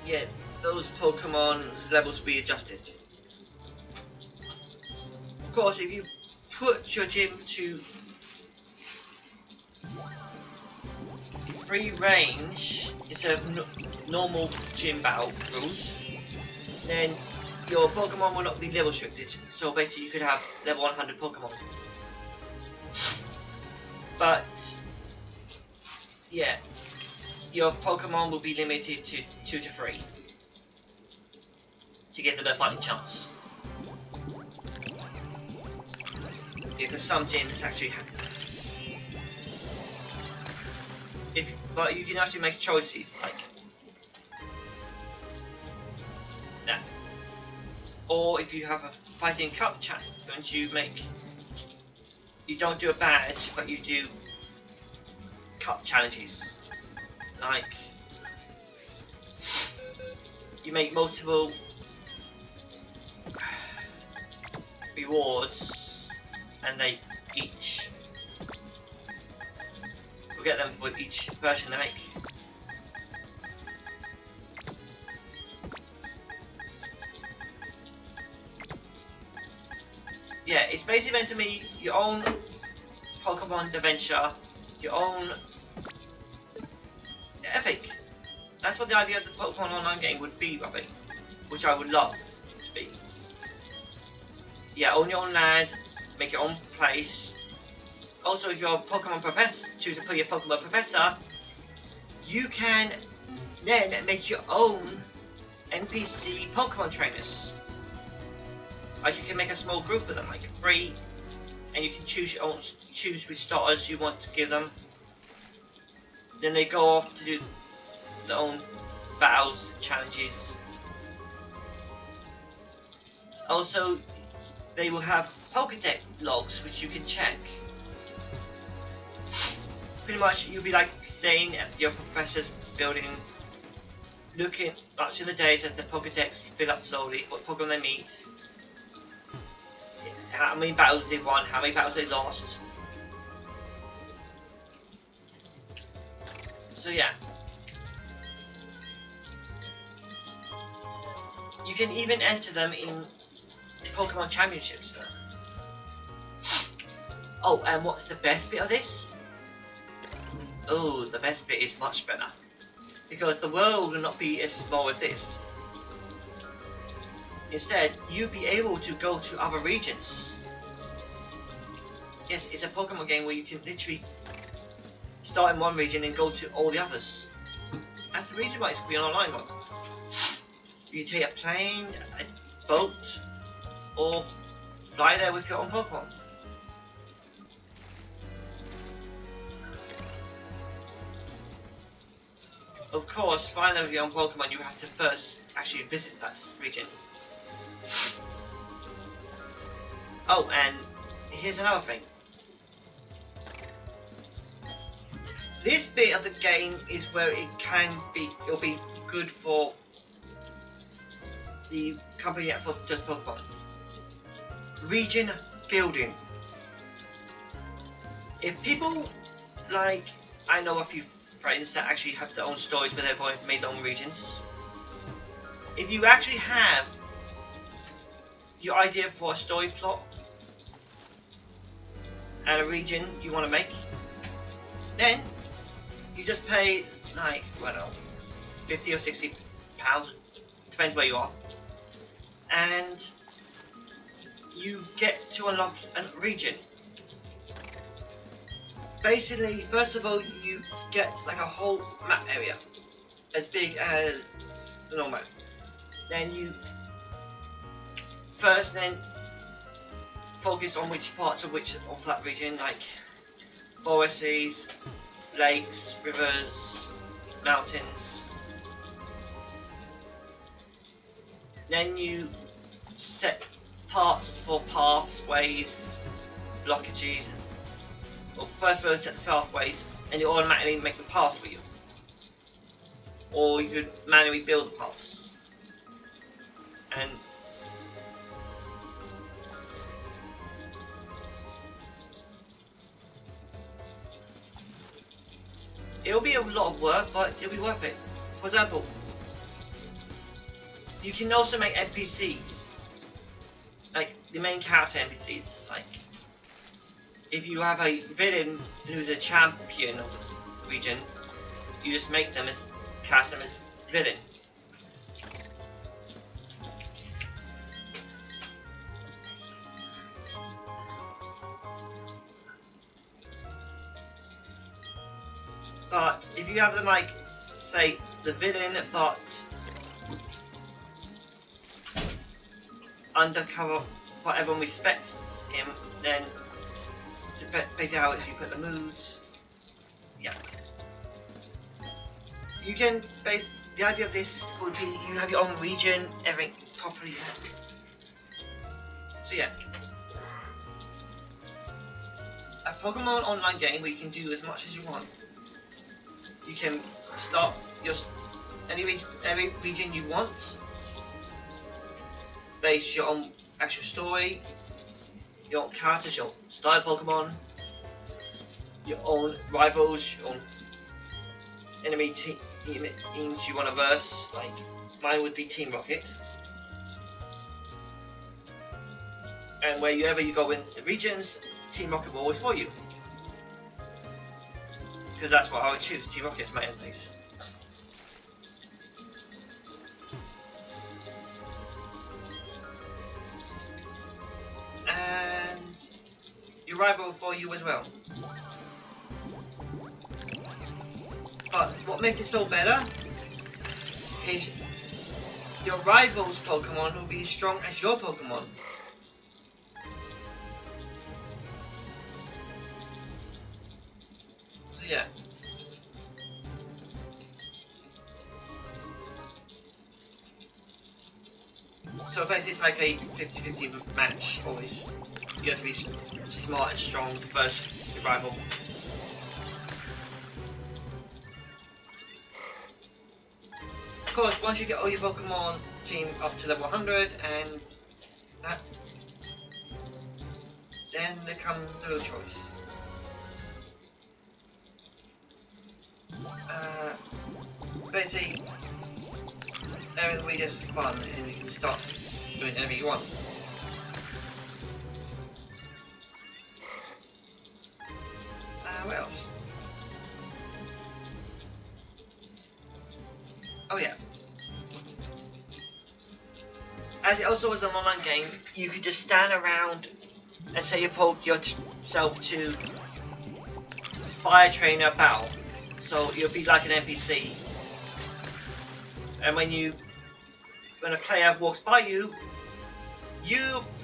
yeah, those Pokemon's levels will be adjusted. Of course, if you put your gym to free range instead of normal gym battle rules, then your Pokemon will not be level restricted. So basically, you could have level 100 Pokemon. But yeah, your Pokemon will be limited to 2 to 3 to give them a fighting chance. Because some gyms actually have. But you can actually make choices like that. Or if you have a fighting cup challenge, don't you make. You don't do a badge, but you do cup challenges. Like, you make multiple rewards, and they each will get them for each version they make. Yeah, it's basically meant to be your own Pokemon adventure, your own epic. That's what the idea of the Pokemon Online game would be, I think, which I would love to be. Yeah, own your own land, make your own place. Also, if you're a Pokemon Professor, choose to put your Pokemon Professor, you can then make your own NPC Pokemon trainers. Like you can make a small group of them, like 3, and you can choose your own, choose which starters you want to give them. Then they go off to do their own battles, challenges. Also, they will have Pokédex logs which you can check. Pretty much, you'll be like staying at your professor's building, looking much in the days as the Pokédex fill up slowly, what Pokemon they meet, how many battles they won, how many battles they lost. So yeah. You can even enter them in Pokemon Championships now. Oh, and what's the best bit of this? Oh, the best bit is much better. Because the world will not be as small as this. Instead, you'll be able to go to other regions. Yes, it's a Pokemon game where you can literally start in one region and go to all the others. That's the reason why it's be an online mode. You take a plane, a boat, or fly there with your own Pokemon. Of course, flying there with your own Pokemon, you have to first actually visit that region. Oh, and here's another thing. This bit of the game is where it'll be good for the company that does Pokemon. Region building. If people like, I know a few friends that actually have their own stories where they've made their own regions. If you actually have your idea for a story plot and a region you want to make, then you just pay like, I don't know, £50 or £60 depends where you are. And you get to unlock a region. Basically, first of all, you get like a whole map area as big as the normal map. Then you then focus on which parts of that region, like forests, lakes, rivers, mountains. Then you set parts for paths, ways, blockages. Well, first of all, set the pathways, and it automatically make the paths for you. Or you could manually build the paths. And it'll be a lot of work, but it'll be worth it. For example, you can also make NPCs, like the main character NPCs. Like if you have a villain who's a champion of the region, you just make them as cast them as villain. But if you have them like, say, the villain, but undercover, but everyone respects him, then basically how you put the moves. Yeah. You can the idea of this would be you have your own region, everything properly. So yeah. A Pokemon online game where you can do as much as you want. You can start any region you want, base your own actual story, your own characters, your style Pokemon, your own rivals, your own enemy teams you want to verse. Like mine would be Team Rocket, and wherever you go in the regions, Team Rocket will always for you. Because that's what I would choose. Team Rocket's my enemies. And your rival for you as well. But what makes it so better is your rival's Pokemon will be as strong as your Pokemon. Yeah. So basically it's like a 50-50 match always. You have to be smart and strong versus your rival. Of course, once you get all your Pokemon team up to level 100 and that, then there comes the real choice. Basically, everything will be just fun and you can start doing whatever you want. What else? Oh yeah. As it also is an online game, you could just stand around and say you poke yourself to Spire Trainer Battle. So you'll be like an NPC, and when a player walks by you,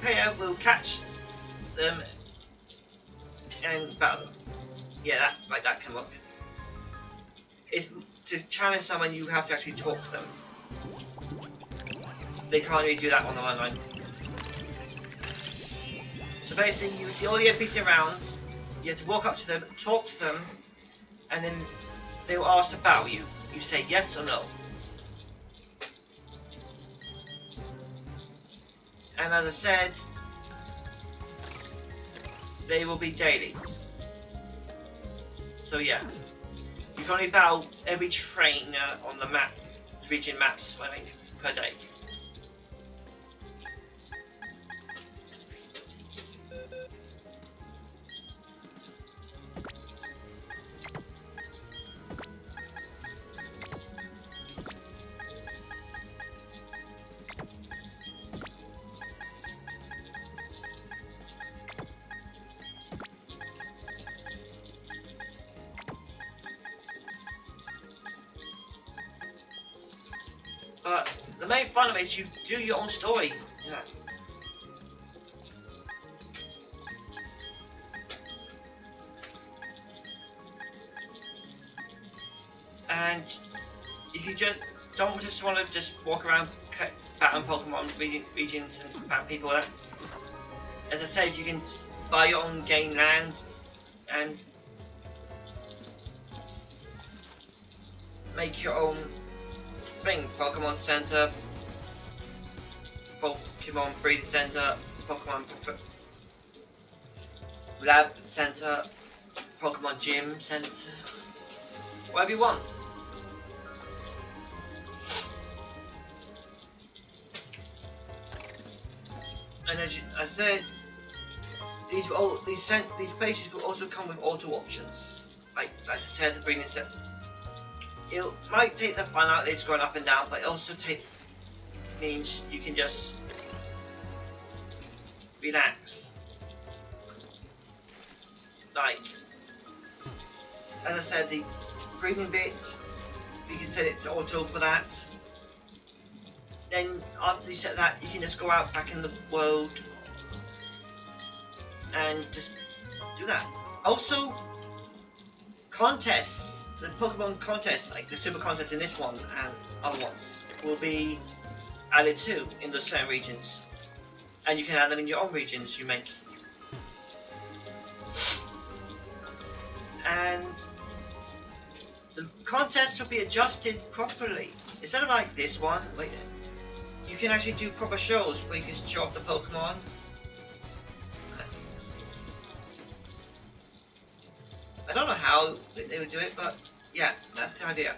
player will catch them and battle them. Yeah, that can work. It's to challenge someone, you have to actually talk to them. They can't really do that on the online. So basically, you see all the NPCs around. You have to walk up to them, talk to them, and then they will ask to battle you. You say yes or no. And as I said, they will be dailies. So yeah, you can only battle every trainer on the map, region maps, per day. But the main fun of it is you do your own story. Yeah. And if you just don't just want to just walk around battling Pokemon regions and battle people, as I said, you can buy your own game land and make your own thing. Pokemon Center, Pokemon Breeding Center, Pokemon Lab Center, Pokemon Gym Center, whatever you want. And as I said, these places will also come with auto options. Like as I said, the breeding center. It might take the fun out of this going up and down, but it also means you can just relax. Like, as I said, the breathing bit, you can set it to auto for that. Then after you set that, you can just go out back in the world and just do that. Also, contests. The Pokemon contests, like the Super Contest in this one and other ones, will be added too in those certain regions. And you can add them in your own regions you make. And the contests will be adjusted properly. Instead of like this one, wait, you can actually do proper shows where you can show off the Pokemon. I don't know how they would do it, but yeah, that's the idea.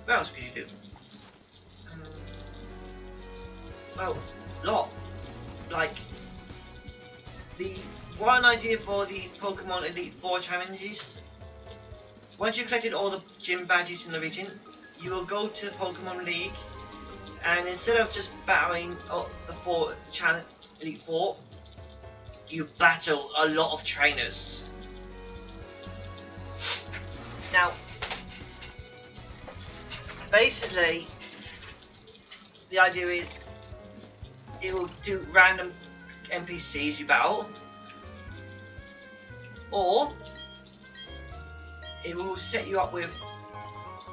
What else could you do? Well, lot. Like, the one idea for the Pokemon Elite Four challenges. Once you've collected all the gym badges in the region, you will go to the Pokemon League. And instead of just battling the Elite Four, you battle a lot of trainers. Now, basically, the idea is it will do random NPCs you battle, or it will set you up with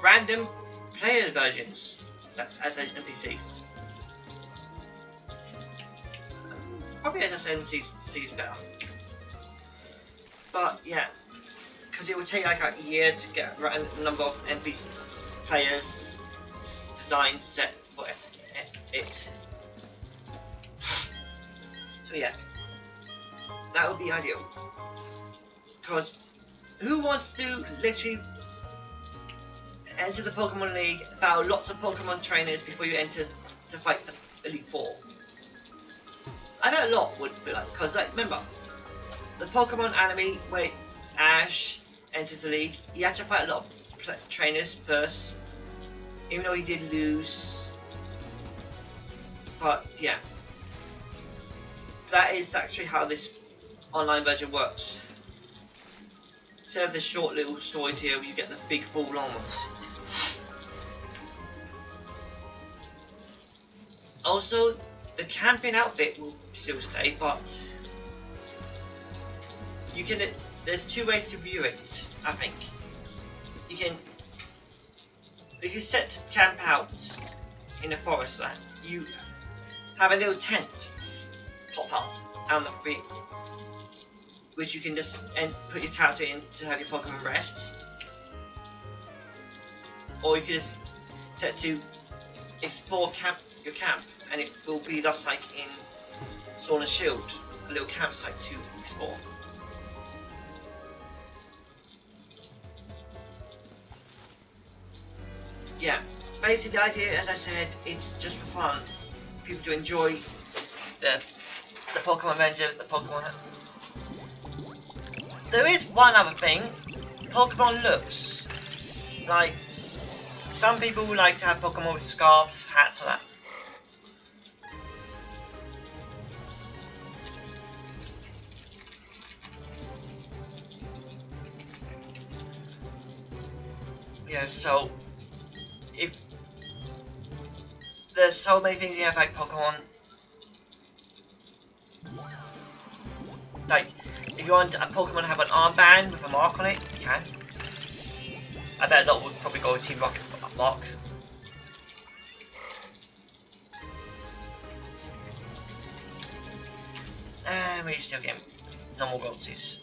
random player versions. That's as NPCs. Probably as NPCs better. But yeah, because it would take like a year to get a random number of NPC players designs set for it. So yeah, that would be ideal. Because who wants to literally enter the Pokemon League, battle lots of Pokemon trainers before you enter to fight the Elite Four? I bet a lot would be like, because like, remember, the Pokemon anime where Ash enters the league, he had to fight a lot of trainers first, even though he did lose. But yeah, that is actually how this online version works. Instead of the short little stories here, you get the big full-on ones. Also, the camping outfit will still stay, but you can. There's two ways to view it. I think you can. If you set to camp out in a forest land, you have a little tent pop up on the free, which you can just put your character in to have your Pokemon rest, or you can just set to explore your camp, and it will be just like in Sword and Shield, a little campsite to explore. Yeah, basically the idea, as I said, it's just for fun. People to enjoy the Pokemon Adventure, the Pokemon. There is one other thing, Pokemon looks. Like, some people like to have Pokemon with scarves, hats, or that. Yeah, so if there's so many things you have like Pokemon, like if you want a Pokemon to have an armband with a mark on it, you can. I bet a lot would probably go with Team Rocket mark. And we still get normal royalties.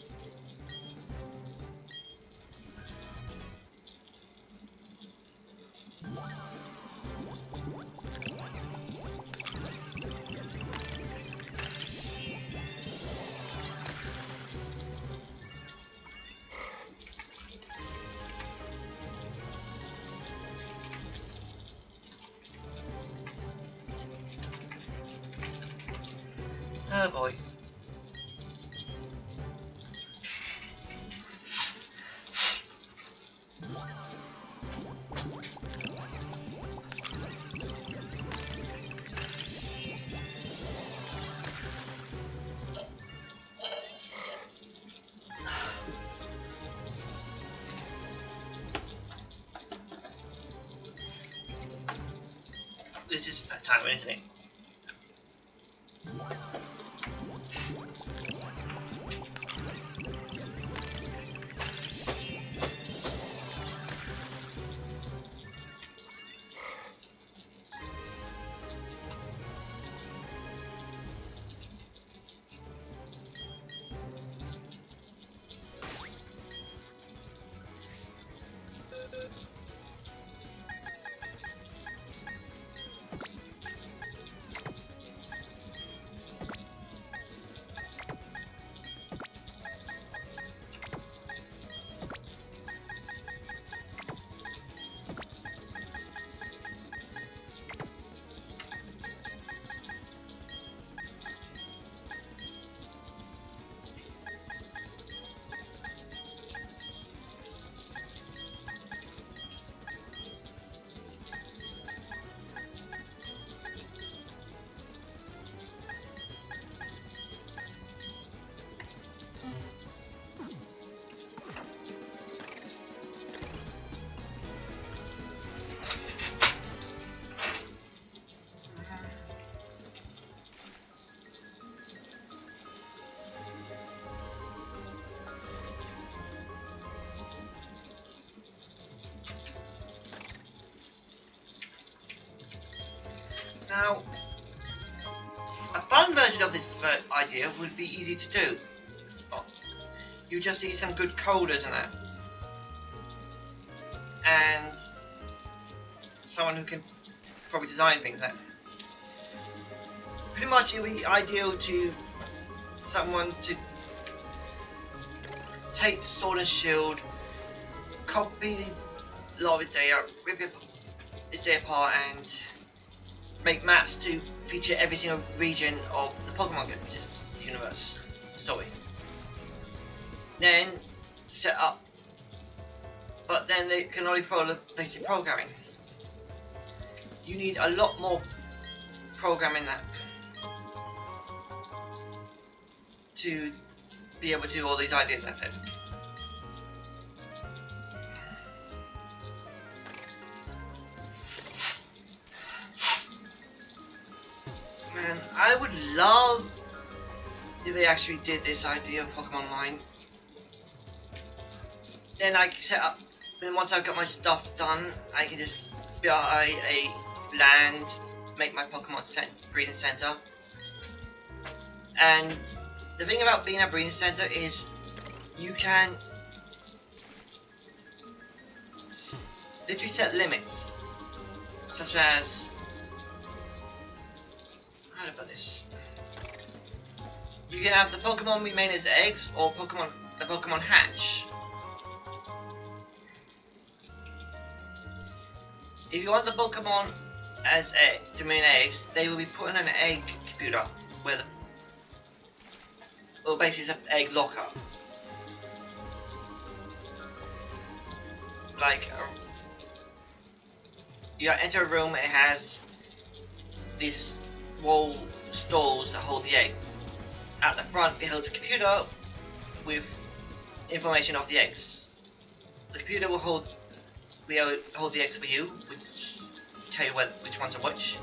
Oh boy. This is a time, isn't it? Now, a fun version of this idea would be easy to do. Oh, you just need some good coders and that. And someone who can probably design things that. Pretty much it would be ideal to someone to take Sword and Shield, copy a lot of its data, rip its data apart and make maps to feature every single region of the Pokemon universe story. Then set up, but then they can only follow basic programming. You need a lot more programming that to be able to do all these ideas I said. Man, I would love if they actually did this idea of Pokemon Online. Then I can set up, then once I've got my stuff done, I can just buy a land, make my Pokemon breeding center. And the thing about being a breeding center is you can literally set limits, such as, how about this? You can have the Pokemon remain as eggs, or the Pokemon hatch. If you want the Pokemon as to remain eggs, they will be put in an egg computer, where basically it's an egg locker. Like, you enter a room, it has these wall stalls that hold the egg. At the front, it holds a computer with information of the eggs. The computer will hold we hold the X for you, which tell you which ones are which.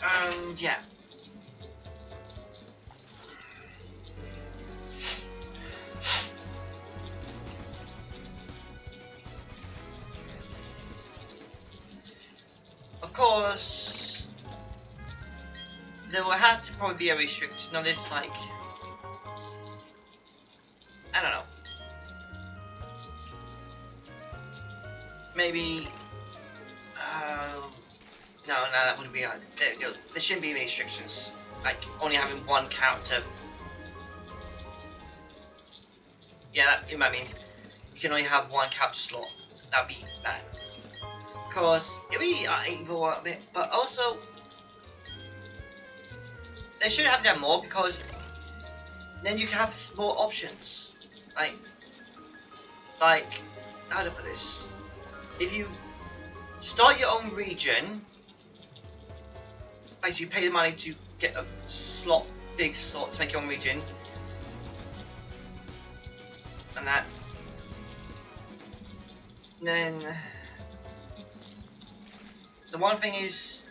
And yeah. Of course, there will have to probably be a restriction on this, like, I don't know. Maybe, no, that wouldn't be, there shouldn't be any restrictions, like, only having one character. Yeah, that means you can only have one character slot. That'd be bad. Because it'd be evil a bit, but also, they should have done more, because then you can have more options. Like, how to put this? If you start your own region, basically you pay the money to get a slot, big slot to make your own region, and that. And then the one thing is,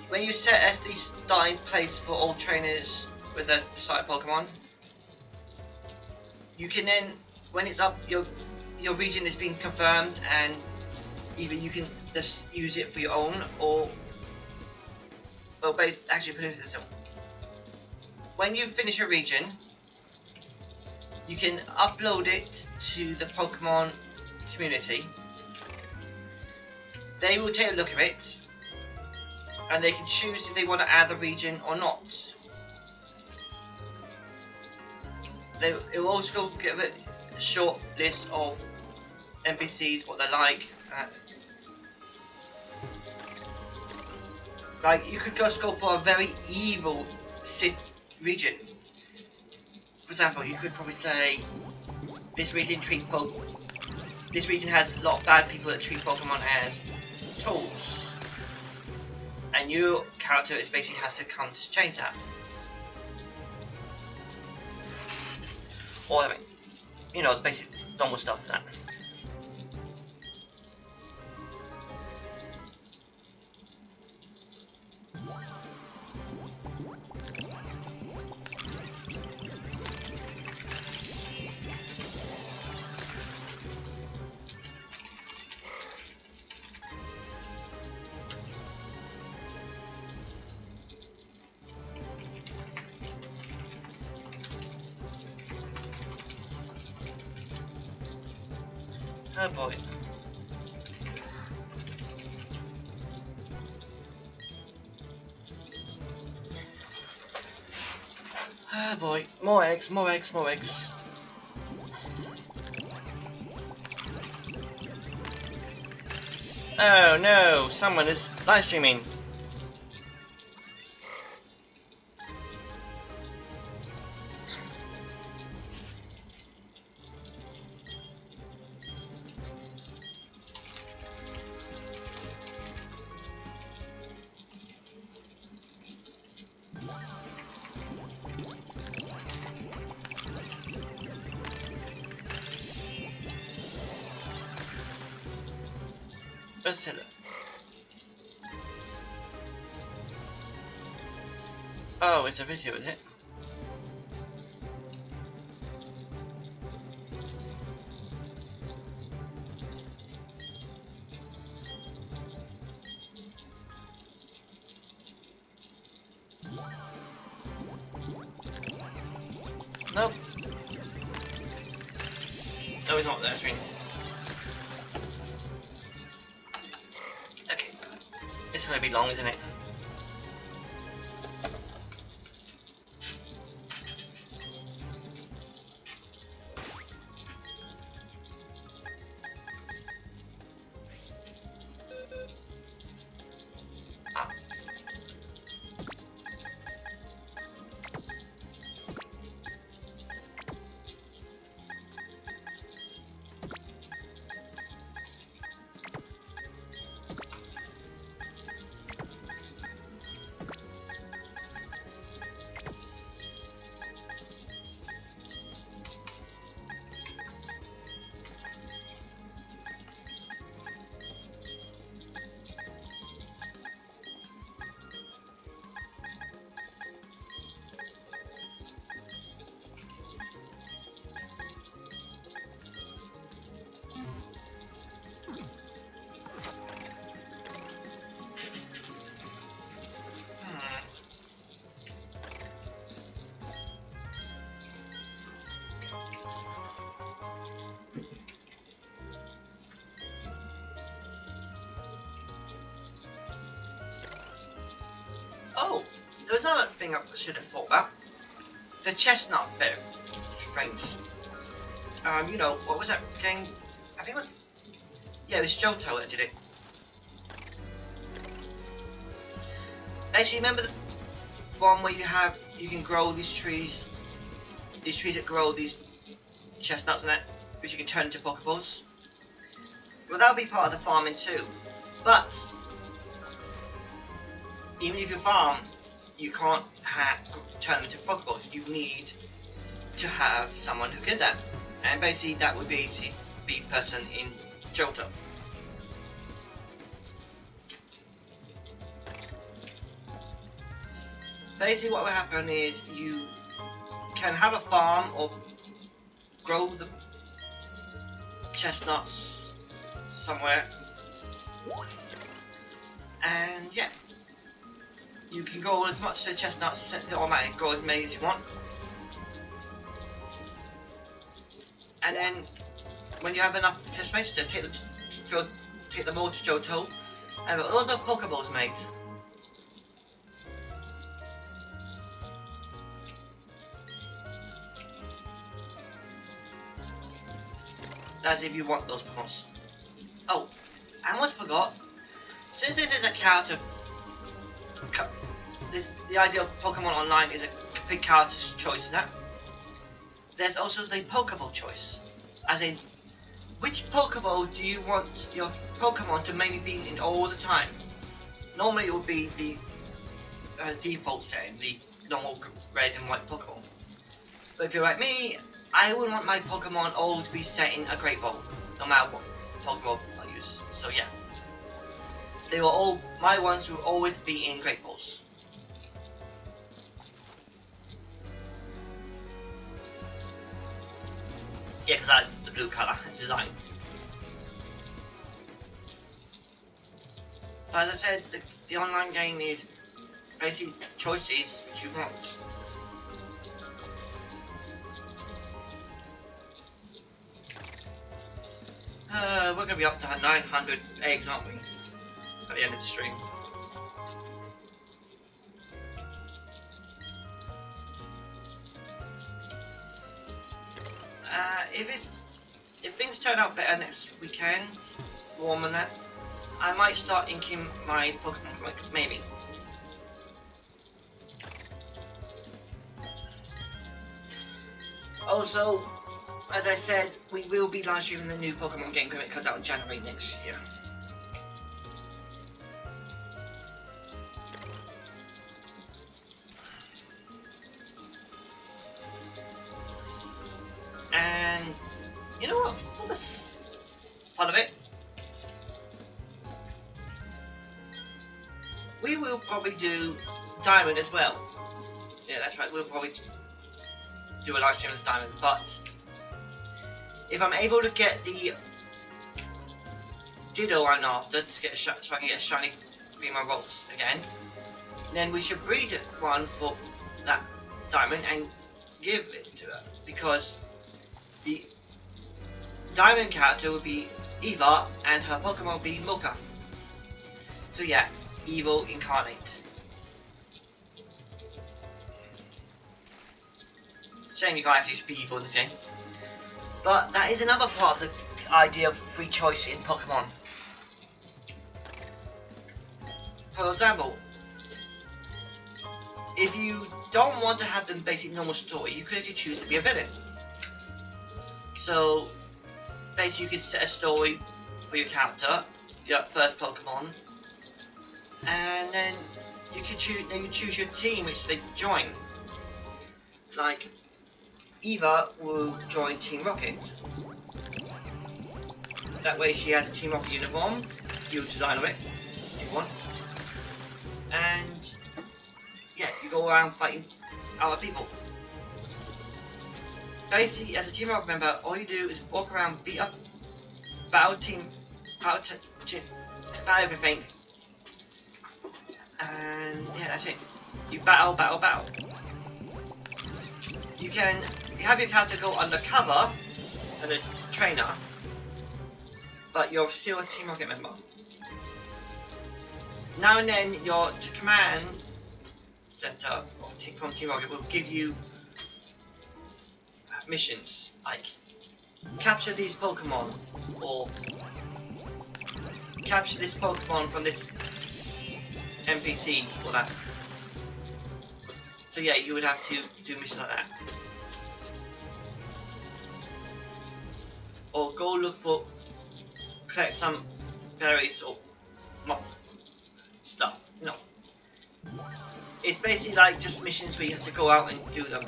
when you set as the starting place for all trainers with the starting Pokemon, you can then, when it's up, your region is being confirmed, and either you can just use it for your own, or well, actually put it this way. When you finish your region, you can upload it to the Pokemon community. They will take a look at it, and they can choose if they want to add the region or not. It will also give it a short list of NPCs, what they like. Like, you could just go for a very evil region. For example, you could probably say this region has a lot of bad people that treat Pokemon as tools, and your character is basically has to come to change that. Or, I mean, you know, basic normal stuff that. Oh boy. Oh boy. More eggs, more eggs, more eggs. Oh no, someone is live streaming. Oh, it's a video, is it? Nope. No, it's not there, screen. Okay. It's gonna be long, isn't it? another thing I should have thought about. The chestnut bit things. You know, what was that game? I think it was... Yeah, it was Johto that did it. Actually, remember the one where you can grow these trees that grow these chestnuts and that, which you can turn into Pokeballs? Well, that'll be part of the farming too. But even if you farm, you can't turn them into Pokeballs. You need to have someone who did that, and basically that would be the person in Johto. Basically what will happen is you can have a farm or grow the chestnuts somewhere, and yeah, you can grow as much of the chestnuts, set it automatically, grow as many as you want, and then when you have enough space, just take them all to Johto and all the Pokeballs made. That's if you want those Pokemon. Oh, I almost forgot. Since this is a character, the idea of Pokemon Online is a big character choice, isn't that? There's also the Pokeball choice. As in, which Pokeball do you want your Pokemon to mainly be in all the time? Normally it would be the default setting, the normal red and white Pokemon. But if you're like me, I wouldn't want my Pokemon all to be set in a Great Ball, no matter what Pokeball I use. So yeah, they will all, my ones will always be in Great Balls. Yeah, because I like the blue colour design. But as I said, the online game is basically choices which you want. We're going to be up to 900 eggs, aren't we? At the end of the stream. If things turn out better next weekend, warmer than that, I might start inking my Pokemon comics, maybe. Also, as I said, we will be live streaming the new Pokemon game when it comes out in January next year. And you know what? For the fun of it, we will probably do Diamond as well. Yeah, that's right. We'll probably do a live stream as Diamond, but if I'm able to get the Ditto I'm after to get so I can get a shiny Prima Rolls again, then we should breed one for that Diamond and give it to her, because the Diamond character would be Eva and her Pokemon would be Mocha. So yeah, Evil Incarnate. Shame you can't actually be evil in this game. But that is another part of the idea of free choice in Pokemon. For example, if you don't want to have the basic normal story, you could actually choose to be a villain. So basically you could set a story for your character, your first Pokemon, and then you can choose your team which they join. Like Eva will join Team Rocket. That way she has a Team Rocket uniform. You design it if you want. And yeah, you go around fighting other people. Basically, as a Team Rocket member, all you do is walk around, beat up, battle everything. And yeah, that's it. You battle. You have your character go undercover as a trainer, but you're still a Team Rocket member. Now and then, to command Center from Team Rocket will give you missions like capture these Pokemon or capture this Pokemon from this NPC or that. So yeah, you would have to do missions like that. Or go look for, collect some berries or stuff. No. It's basically like just missions where you have to go out and do them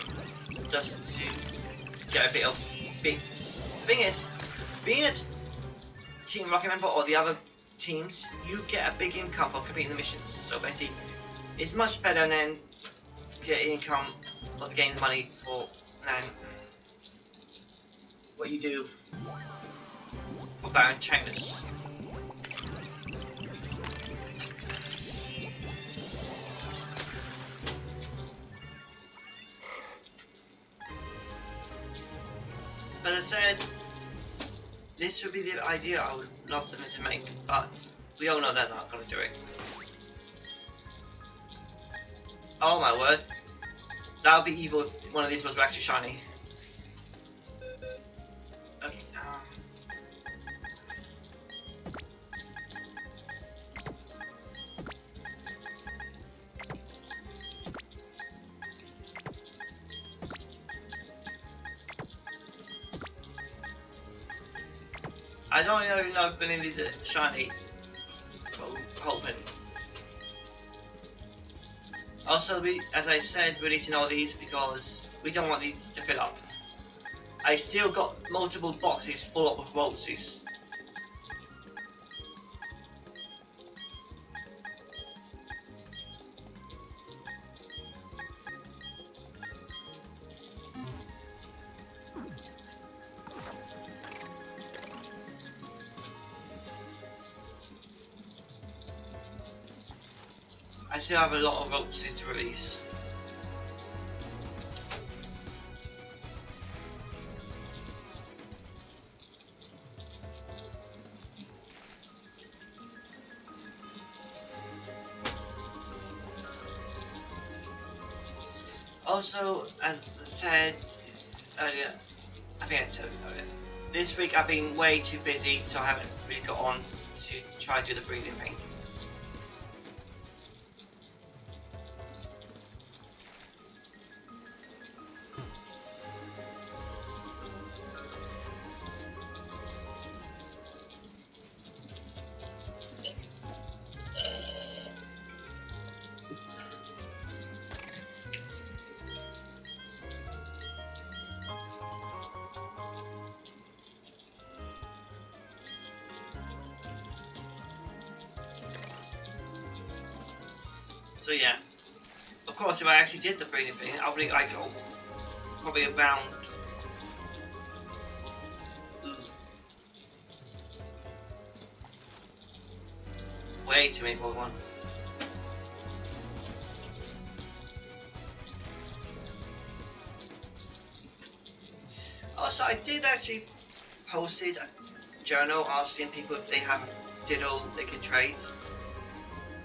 just to get a bit of big. The thing is, being a Team Rocket member or the other teams, you get a big income for completing the missions. So basically, it's much better than getting income or getting money for than what you do for Baron Chambers. But as I said, this would be the idea I would love them to make, but we all know they're not going to do it. Oh my word, that would be evil if one of these was actually shiny. Okay, I don't even know if any of these are shiny. I'm hoping. Also, as I said, releasing all these because we don't want these to fill up. I still got multiple boxes full up with roses. I still have a lot of roses to release. Also, as I said earlier, I think I said it earlier, this week I've been way too busy, so I haven't really got on to try to do the breeding thing. So yeah, of course, if I actually did the breeding thing, I would be like probably around way too many Pokemon. Also, I did actually post a journal asking people if they have a Diddle they could trade.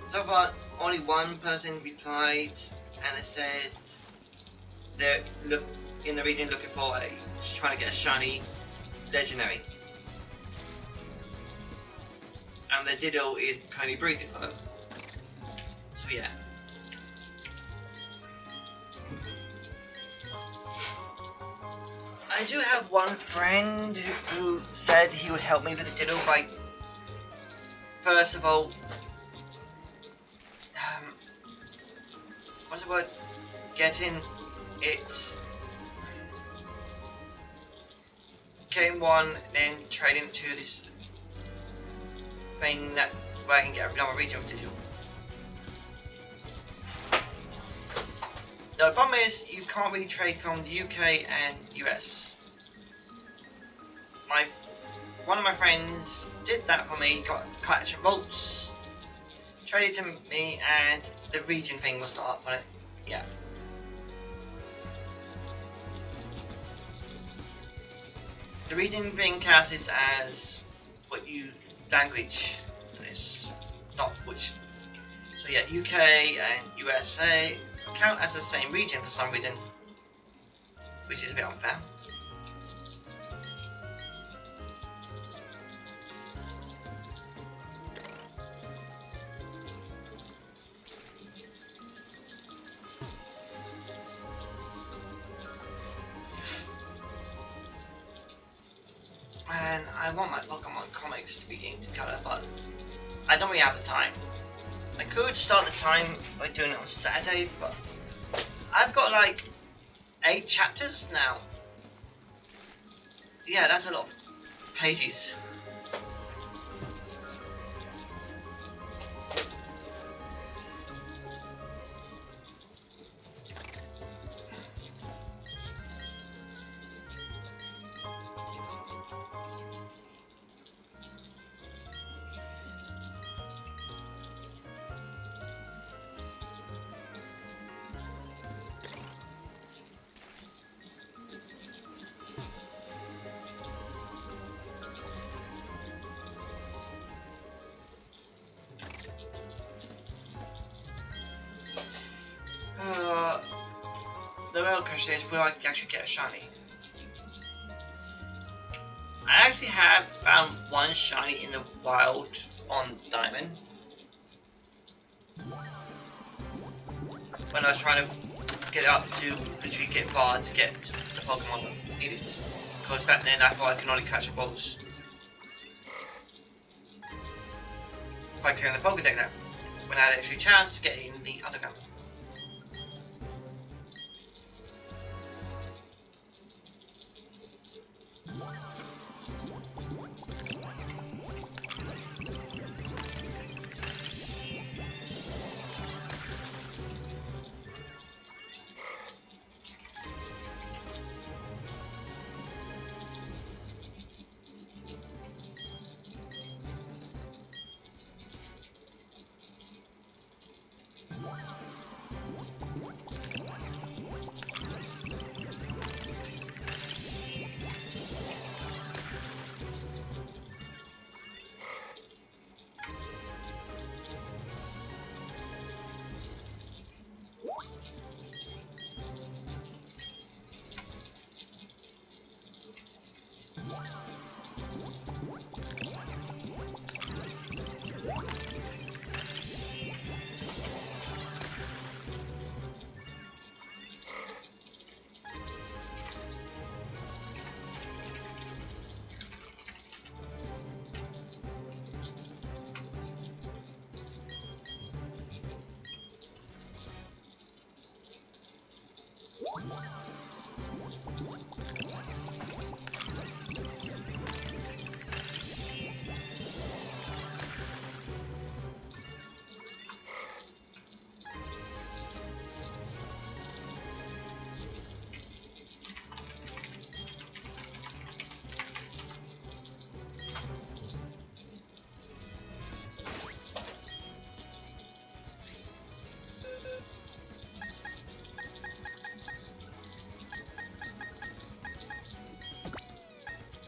So far, only one person replied, and they said they're in the region looking for trying to get a shiny legendary, and the Diddle is currently breeding for them. So yeah. I do have one friend who said he would help me with the Diddle by, first of all, what's the word? Getting it game one, then trading to this thing that where I can get another region of Digital. The problem is you can't really trade from the UK and US. One of my friends did that for me, got catch votes, traded to me, and the region thing was not up on it. Yeah. The region thing counts as what you language is, not which. So yeah, UK and USA count as the same region for some reason, which is a bit unfair. And I want my Pokemon comics to be in colour, but I don't really have the time. I could start the time by doing it on Saturdays, but I've got like 8 chapters now. Yeah, that's a lot of pages. The real question is, will I actually get a shiny? I actually have found one shiny in the wild on Diamond. When I was trying to get it up to literally get far to get the Pokemon that needed. Because back then I thought I could only catch balls by clearing the Pokédex now. When I had actually a chance to get in the other gun.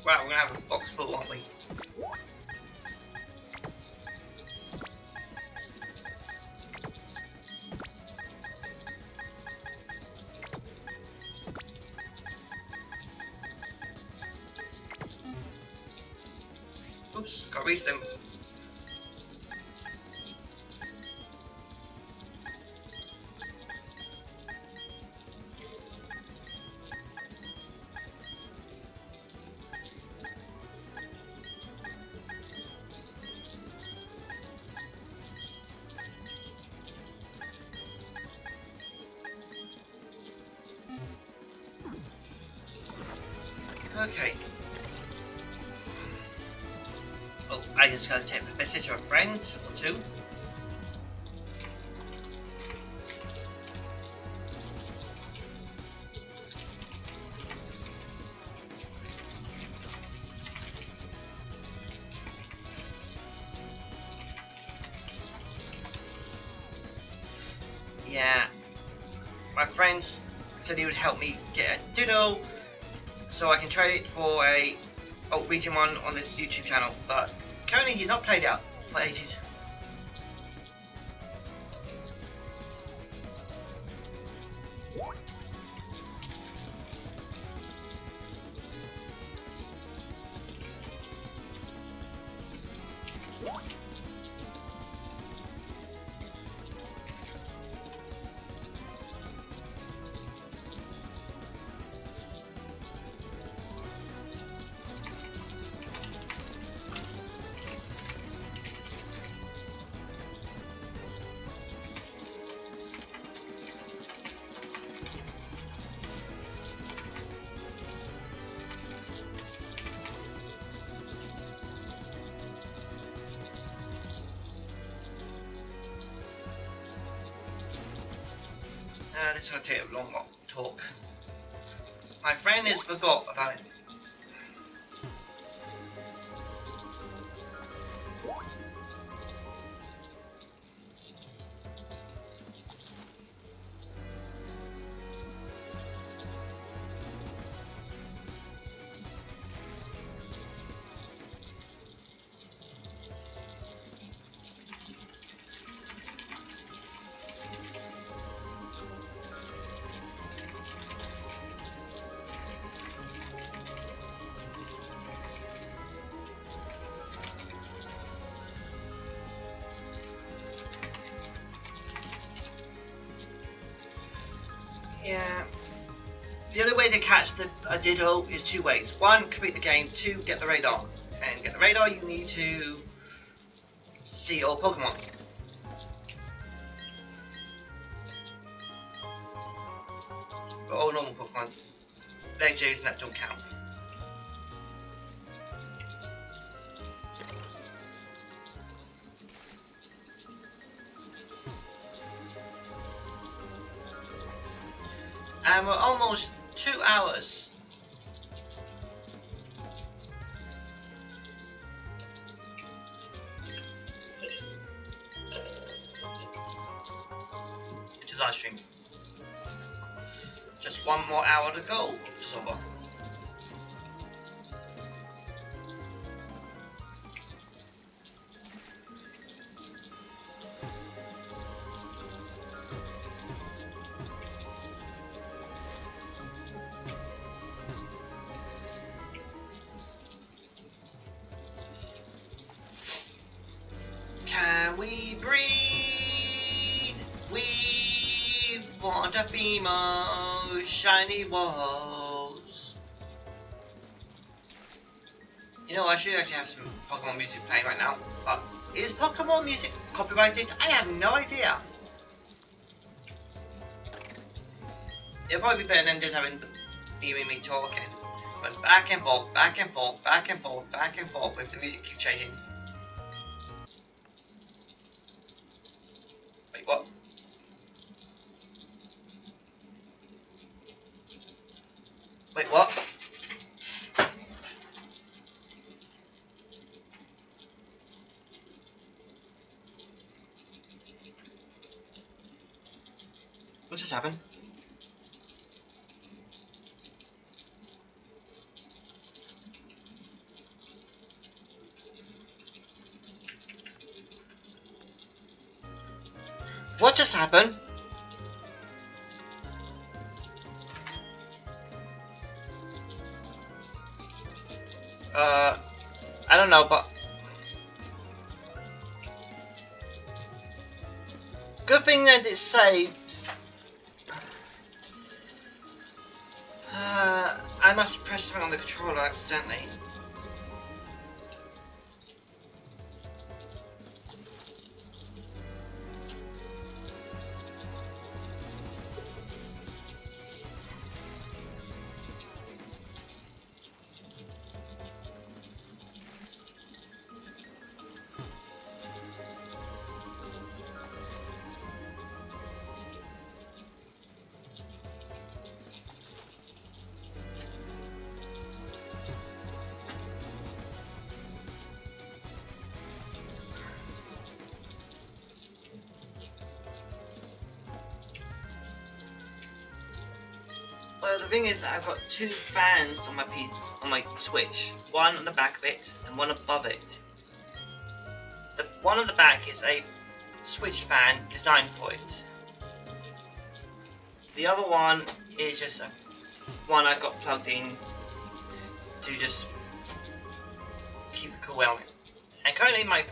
Wow, we're gonna have a box full, aren't we? Oops, got reach them. Okay. Oh, I just gotta take a message to a friend or two. Yeah. My friends said he would help me get a Ditto so I can trade it for a region 1 on this YouTube channel, but currently he's not played out for ages. This will take a long talk. My friend has forgot about it. Yeah. The only way to catch a Ditto is two ways. One, complete the game. Two, get the radar. And get the radar, you need to see all Pokemon. But all normal Pokemon. Legendaries and that don't count. And we're almost 2 hours. To live stream. Just 1 more hour to go. Just over. Can we breathe? We want a FEMO shiny walls. You know, I should actually have some Pokemon music playing right now, but is Pokemon music copyrighted? I have no idea. It'll probably be better than just having me talking. But back and forth, back and forth, back and forth, back and forth with the music keep changing. Wait, what? Wait, what? What just happened? What just happened? I don't know, but good thing that it saves. I must press something on the controller accidentally. Well, the thing is, I've got 2 fans on my Switch. One on the back of it and one above it. The one on the back is a Switch fan designed for it. The other one is just one I got plugged in to just keep it cool on it. And currently my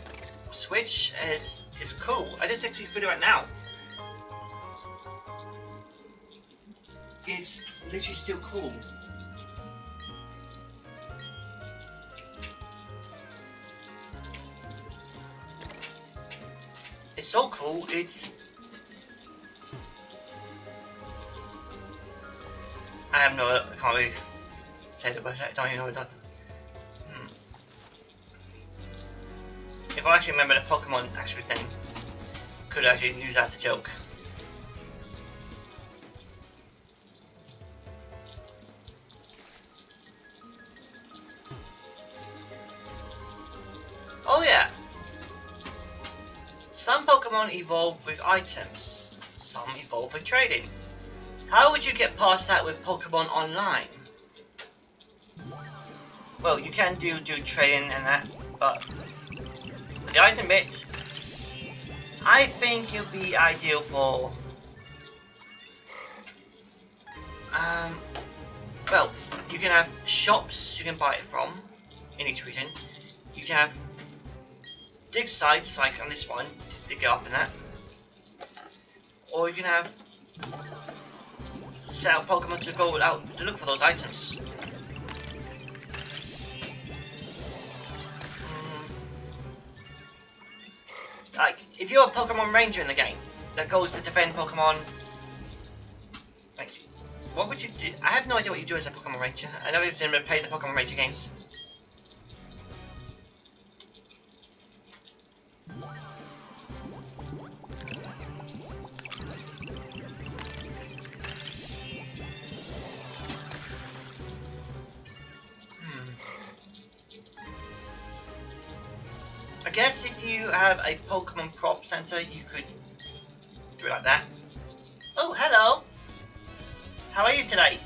Switch is cool. I just actually feel it right now. It's literally still cool. It's so cool, it's... I can't really say the word, I don't even know what it does. If I actually remember the Pokemon actual name, could actually use that as a joke. some Pokemon evolve with items, some evolve with trading. How would you get past that with Pokemon Online? Well, you can do trading and that, but for the item bit, I think it'll be ideal for well, you can have shops you can buy it from in each region. You can have dig sites like on this one to dig it up and that, or you can have set up Pokemon to go out to look for those items. Like, if you're a Pokemon Ranger in the game that goes to defend Pokemon, like, what would you do? I have no idea what you do as a Pokemon Ranger. I know you've never played the Pokemon Ranger games. I guess if you have a Pokemon Prop Center, you could do it like that. Oh, hello! How are you today?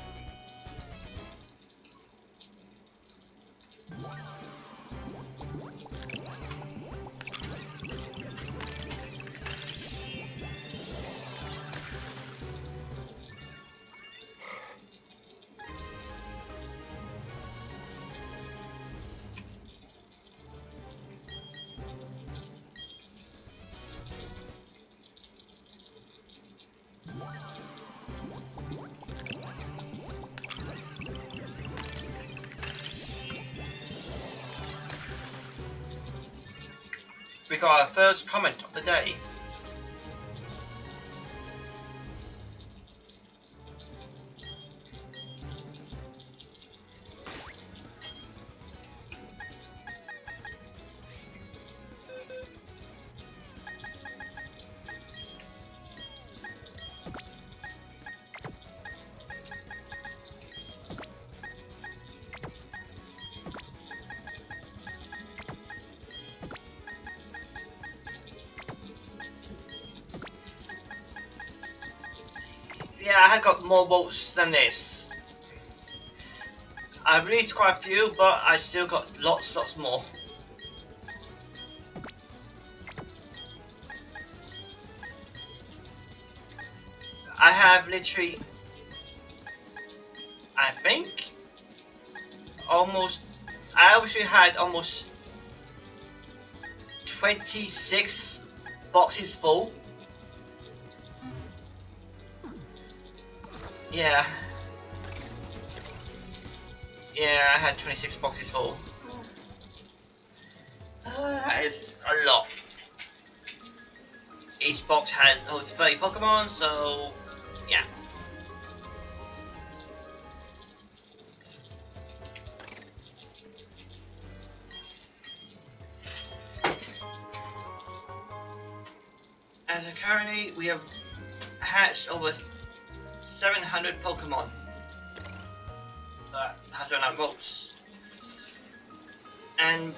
We got our first comment of the day. Yeah, I have got more votes than this. I've released quite a few, but I still got lots more. I have literally, I think, I actually had almost 26 boxes full. Yeah. Yeah, I had 26 boxes full. That is a lot. Each box holds 30 Pokemon, so yeah. As of currently, we have hatched over 700 Pokemon. That has run out votes. And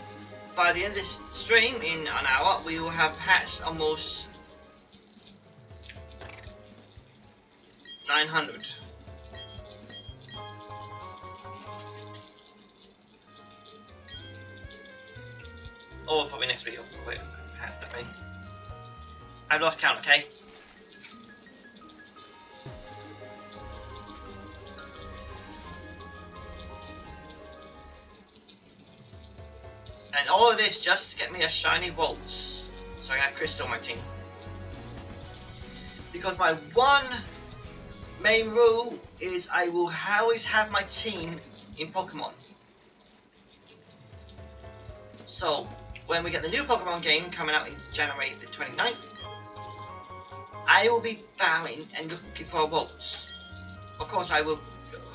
by the end of this stream, in an hour, we will have hatched almost 900. Or probably next video. Wait, hatch that thing. I've lost count, okay? And all of this just to get me a shiny Volts, so I got Crystal on my team. Because my one main rule is I will always have my team in Pokemon. So when we get the new Pokemon game coming out in January the 29th, I will be farming and looking for Volts. Of course I will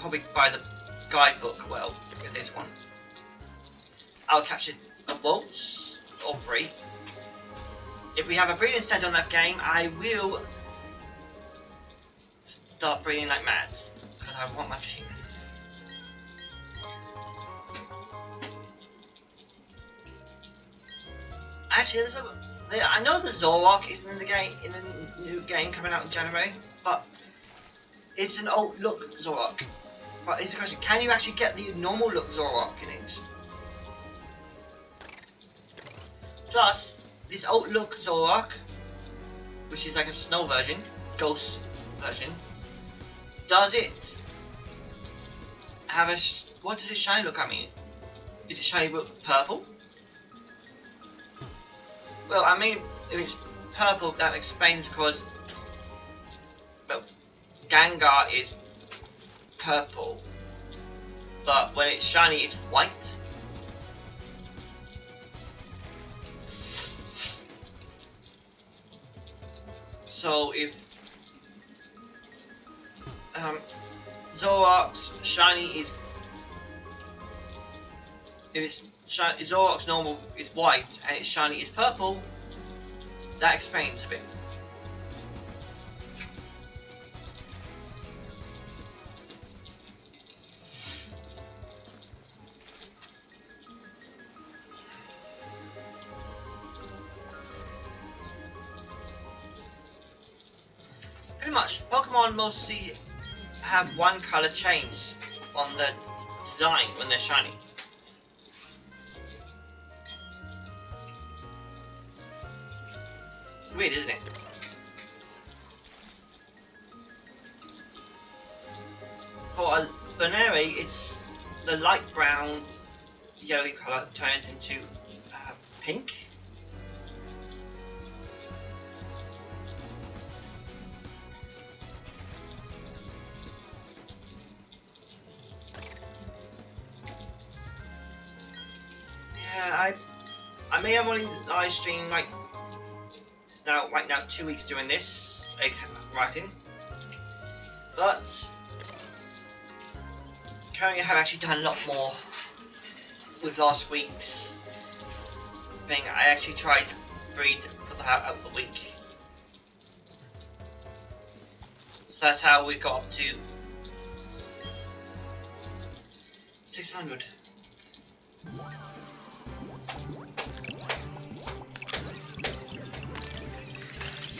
probably buy the guidebook, well, with this one. I'll capture a Volts, or 3. If we have a breeding center on that game, I will start breeding like mad, because I want my team. Actually,
Yeah, I know the Zoroark is in the game, in the new game coming out in January, but it's an old look Zoroark. But it's a question: can you actually get the normal look Zoroark in it? Plus, this old look Zoroark, which is like a snow version, ghost version, does it have a? What does it shiny look? I mean, is it shiny purple? Well, I mean, if it's purple, that explains because, well, Gengar is purple, but when it's shiny, it's white. So if Zoroark's shiny is, if it's Zoroark's normal is white and its shiny is purple, that explains a bit. Pretty much, Pokemon mostly have one color change on the design when they're shiny. Weird, isn't it? For a Baneri, it's the light brown, yellowy colour turns into pink. Yeah, I may have only live streamed like right now 2 weeks doing this, writing, but currently I have actually done a lot more with last week's thing. I actually tried breed for the week, so that's how we got up to 600.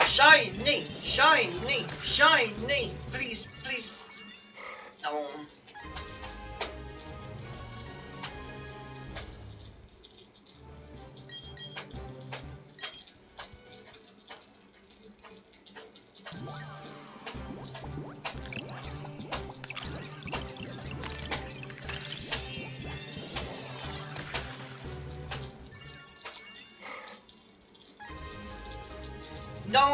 Shiny, shiny, shiny, please, please. No. No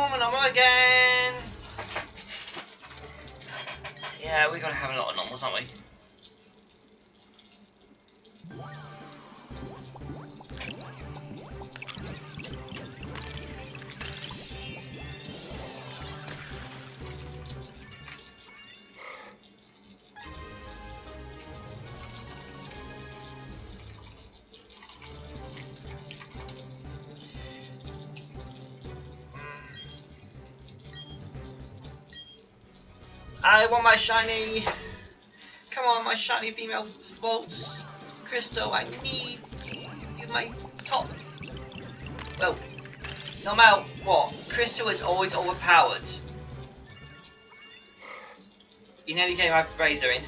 again! Yeah, we're gonna have a lot of normals, aren't we? I want my shiny. Come on, my shiny female bolts. Crystal, I need you, my top. Well, no matter what, Crystal is always overpowered. In any game I have Razor in.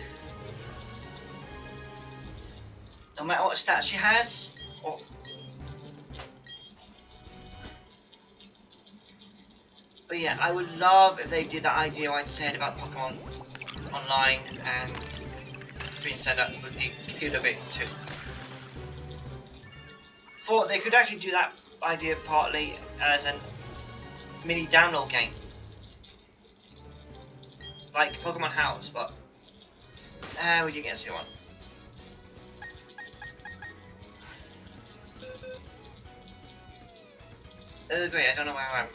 No matter what stats she has, or but yeah, I would love if they did that idea I said about Pokemon Online and being set up with the computer bit too. Thought they could actually do that idea partly as a mini download game, like Pokemon House, but we didn't get to see one. Great, I don't know where I am.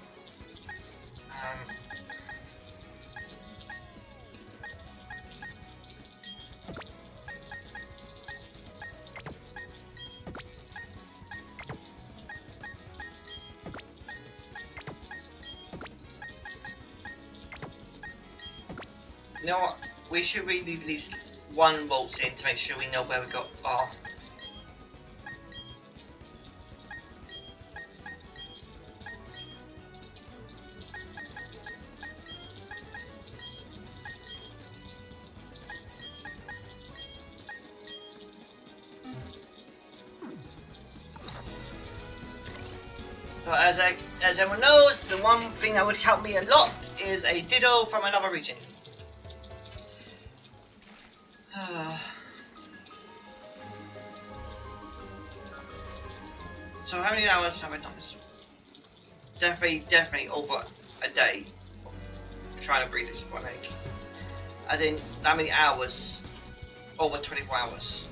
You know what? We should really at least one bolts in to make sure we know where we got our. But as everyone knows, the one thing that would help me a lot is a Ditto from another region. So how many hours have I done this? Definitely over a day trying to breed this one egg. As in, that many hours, over 24 hours.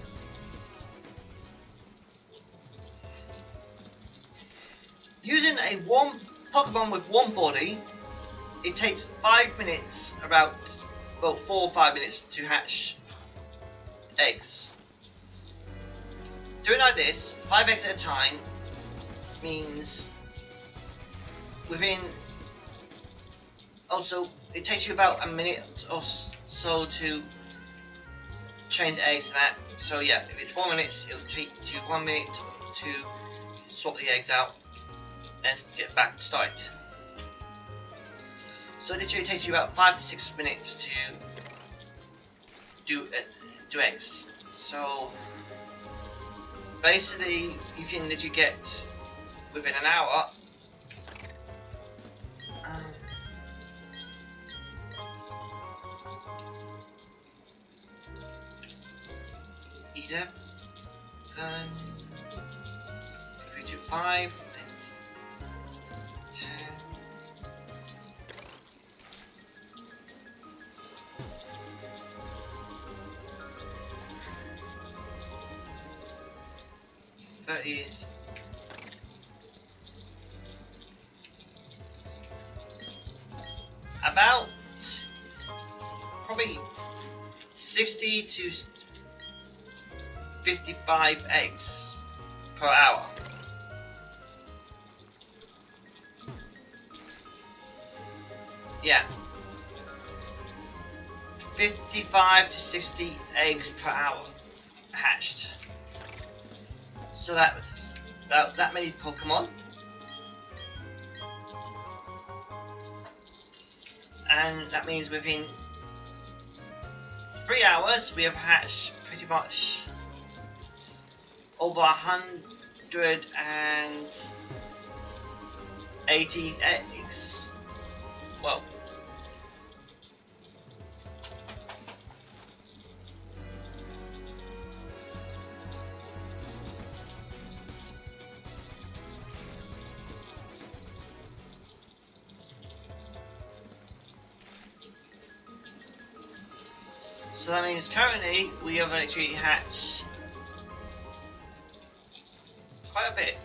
Using a one Pokemon with one body, it takes 5 minutes, about 4 or 5 minutes to hatch eggs. Doing like this, 5 eggs at a time, means within. Also, it takes you about a minute or so to change the eggs to that. So yeah, if it's 4 minutes, it'll take you 1 minute to swap the eggs out and get back started. So literally it takes you about 5 to 6 minutes to do eggs. So basically you can literally get within an hour either 3 to 5 10 that is about probably 60 to 55 eggs per hour. Yeah, 55 to 60 eggs per hour hatched. So that was about that many Pokemon. And that means within 3 hours we have hatched pretty much over 180 eggs. Well, so that means currently we have actually hatched quite a bit.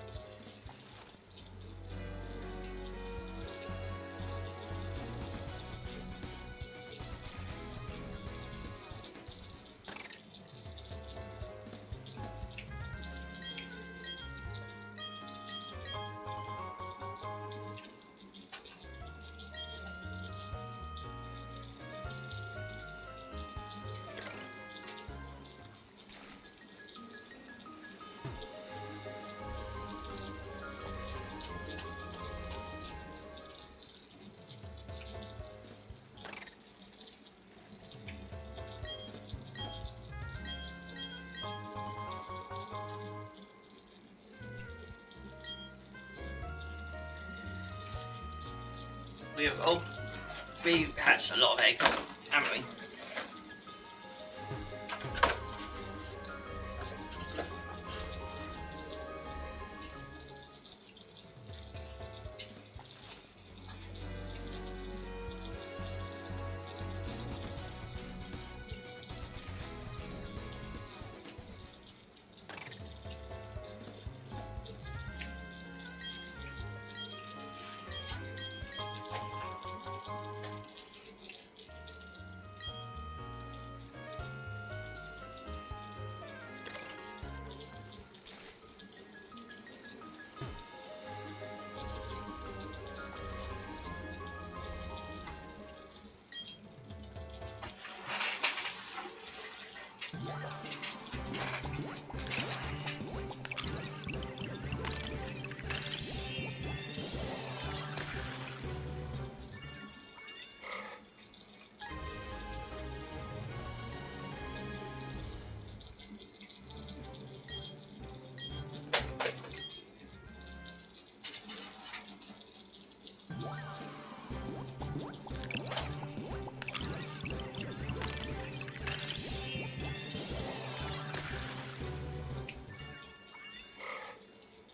We've hatched a lot of eggs, haven't we?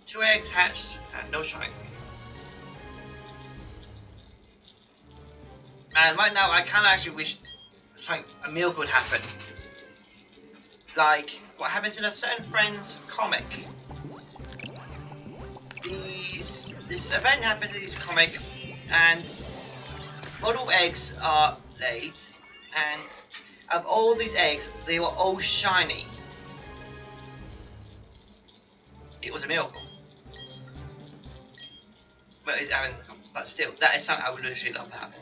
Two eggs hatched and no shine. And right now, I kind of actually wish a miracle would happen. Like what happens in a certain Friends comic. This event happens in this comic, and model eggs are laid, and of all these eggs, they were all shiny. It was a miracle. But still, that is something I would literally love to happen.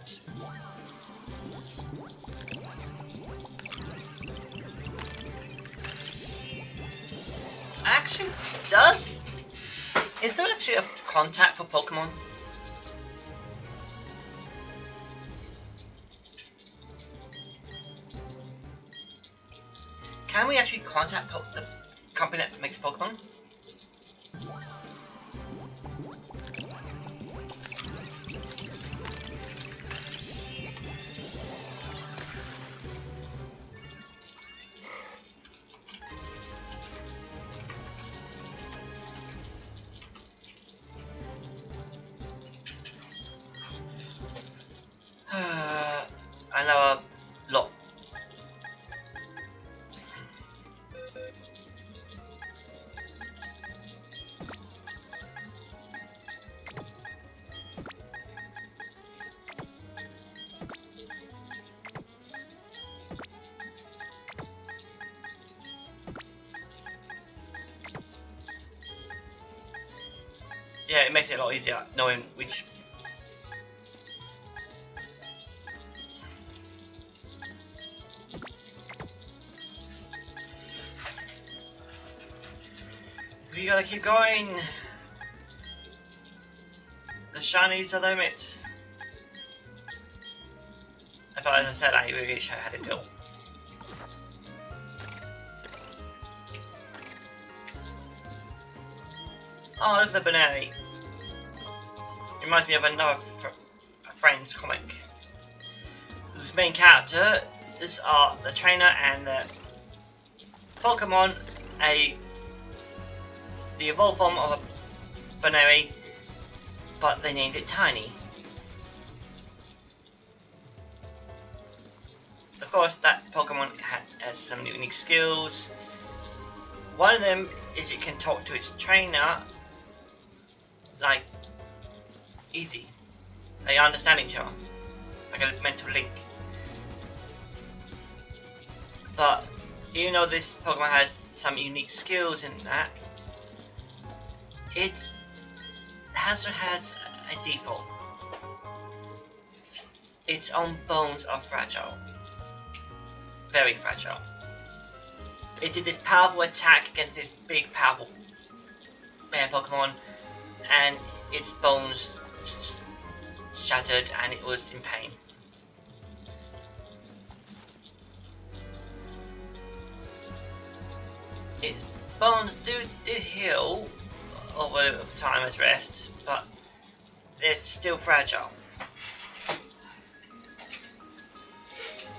Actually, is there actually a contact for Pokemon? Can we actually contact the company that makes Pokemon? I know a lot. Yeah, it makes it a lot easier knowing which. We gotta keep going. The shinies are the limit. I thought, as I said, I really wish I had a go. Oh, look at the Baneri. Reminds me of another Friends comic, whose main characters are the trainer and the Pokemon, the evolved form of a Baneri, but they named it Tiny. Of course, that Pokemon has some unique skills. One of them is it can talk to its trainer like easy. They understand each other, like a mental link. But even though this Pokemon has some unique skills in that, it also has a default. Its own bones are fragile. Very fragile. It did this powerful attack against this big powerful Pokemon, and its bones shattered and it was in pain. Its bones did heal over time as rest, but it's still fragile.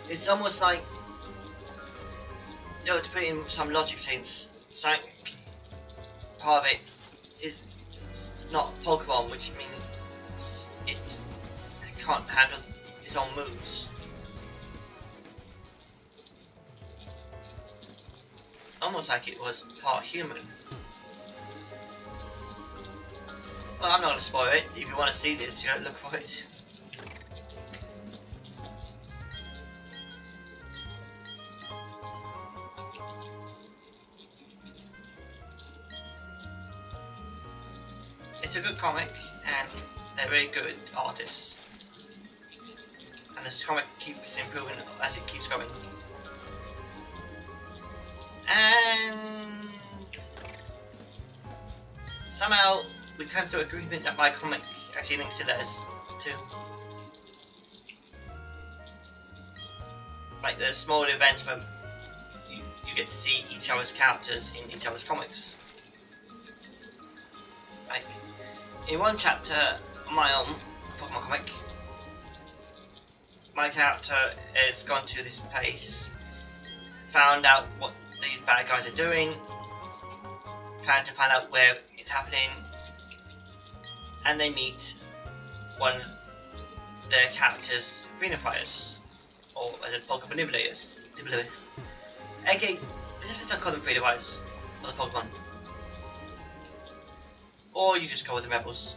It's almost like, to put in some logic things, part of it is not Pokemon, which means it can't handle its own moves. Almost like it was part human. Well, I'm not going to spoil it. If you want to see this, you gotta look for it. It's a good comic, and they're very good artists. And this comic keeps improving as it keeps going. And somehow we came to an agreement that my comic actually links to theirs too. Like there's small events where you get to see each other's characters in each other's comics. Like in one chapter of my own Pokemon my character has gone to this place, found out what these bad guys are doing, trying to find out where it's happening, and they meet one of their character's freedom-fighters, or as a Pokemon manipulators. Okay, let's just call them freedom-fighters, or the Pokemon. Or you just go with the rebels.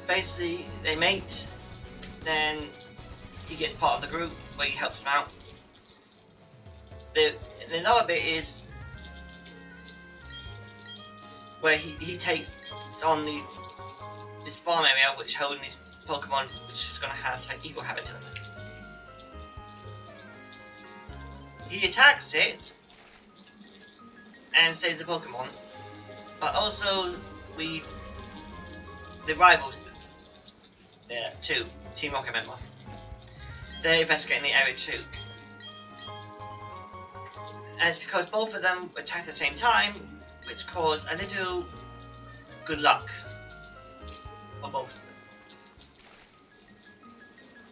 Basically, they mate, then he gets part of the group where he helps them out. The another bit is where he takes on this farm area which holding these Pokemon, which is going to have like equal habit to them. He attacks it and saves the Pokemon, but also the rivals. There, too. Team Rocket member. They're investigating the area too. And it's because both of them attacked at the same time, which caused a little good luck for both of them.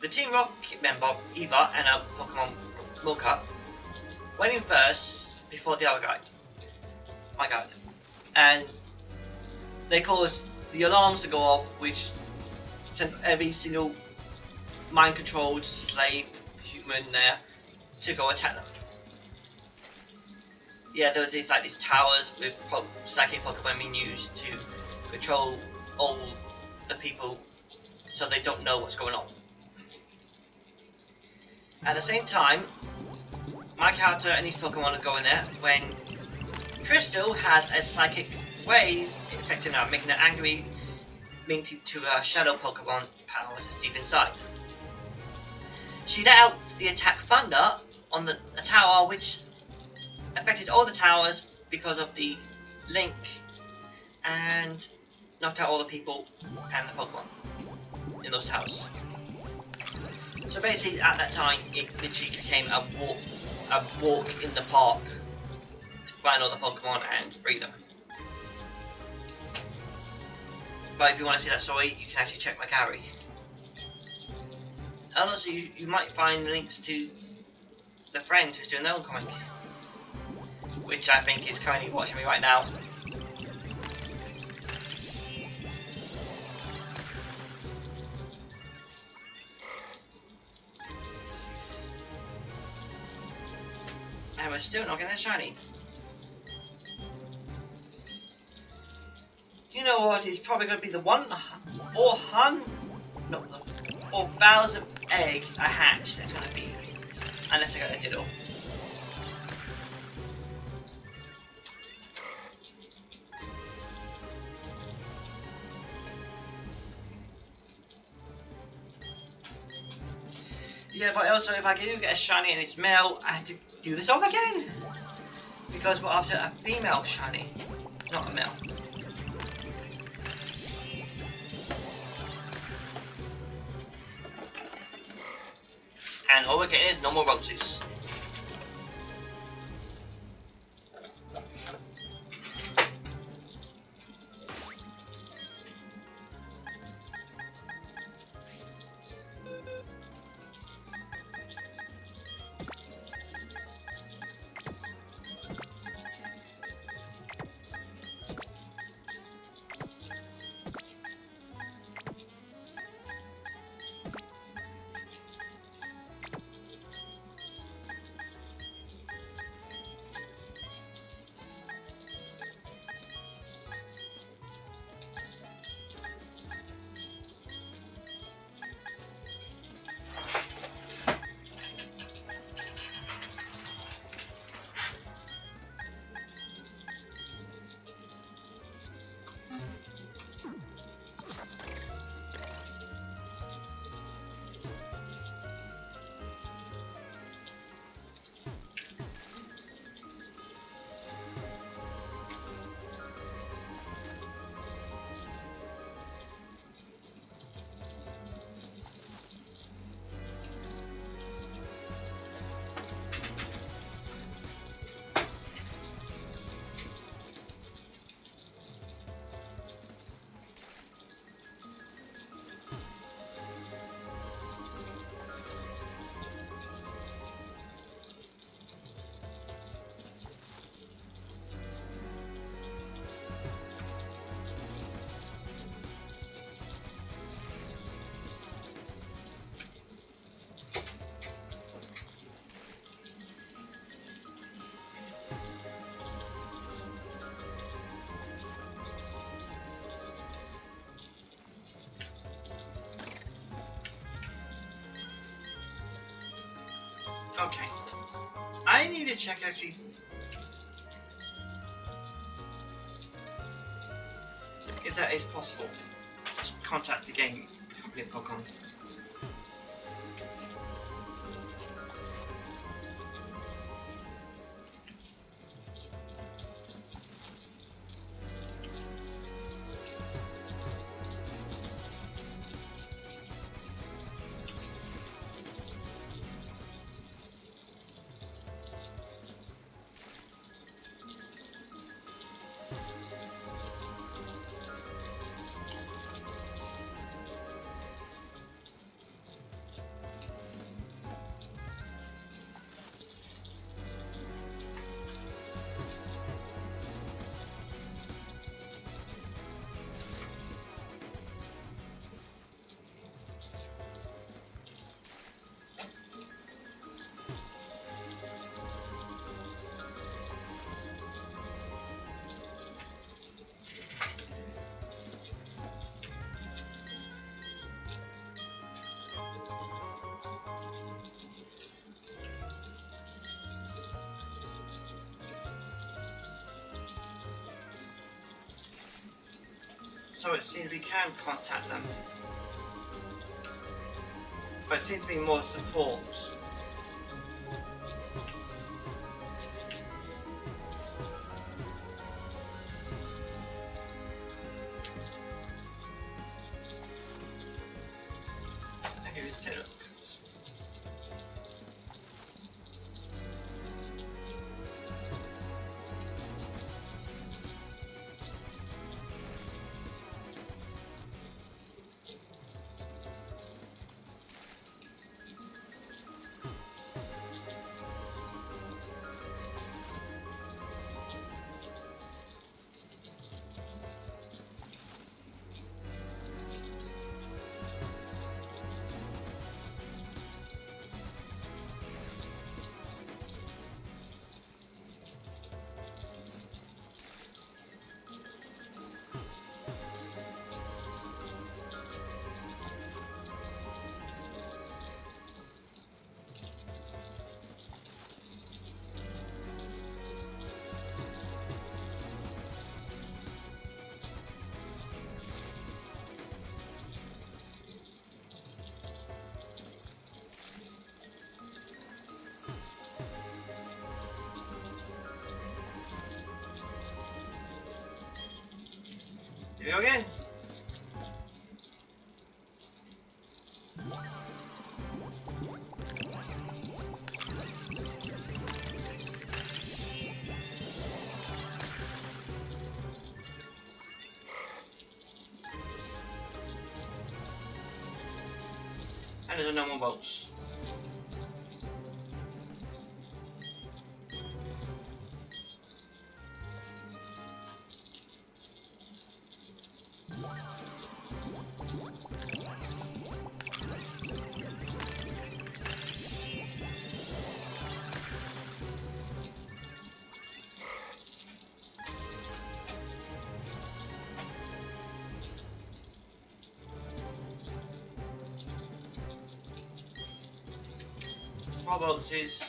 The Team Rocket member, Eva, and a Pokemon Mocha went in first before the other guy. My god. And they caused the alarms to go off, which sent every single mind-controlled slave human there to go attack them. Yeah, there was these towers with psychic Pokemon being used to control all the people, so they don't know what's going on. At the same time, my character and these Pokemon are going there when Crystal has a psychic wave affecting her, making her angry, linked to her shadow Pokemon powers deep inside. She let out the attack Thunder on the tower, which affected all the towers because of the link, and knocked out all the people and the Pokemon in those towers. So basically, at that time, it literally became a walk in the park to find all the Pokemon and free them. But if you want to see that story, you can actually check my gallery. And also, you might find links to the friend who's doing their own comic, which I think is currently watching me right now. And we're still not getting a shiny. You know what? It's probably going to be the 4,000th egg I hatched. That's going to be, unless I get a diddle. Yeah, but also if I do get a shiny and it's male, I have to do this all again, because we're after a female shiny, not a male. And all we're getting is normal roses. Okay. I need to check actually. If that is possible. Just contact the game company of Pokemon. So it seems we can contact them. But it seems to be more support. Here's Taylor. Here we go again. And there's no more bolts. More bolts is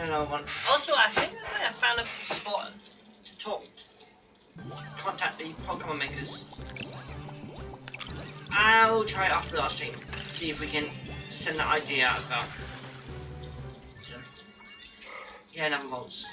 another one. Also, I think I found a spot to talk, contact the Pokemon makers. I'll try it after the last stream, see if we can send that idea out about. So, yeah, another bolts.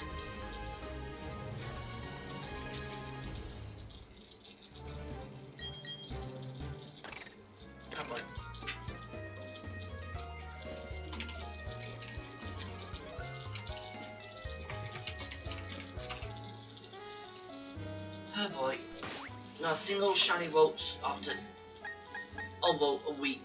not a single shiny Volts after almost a week.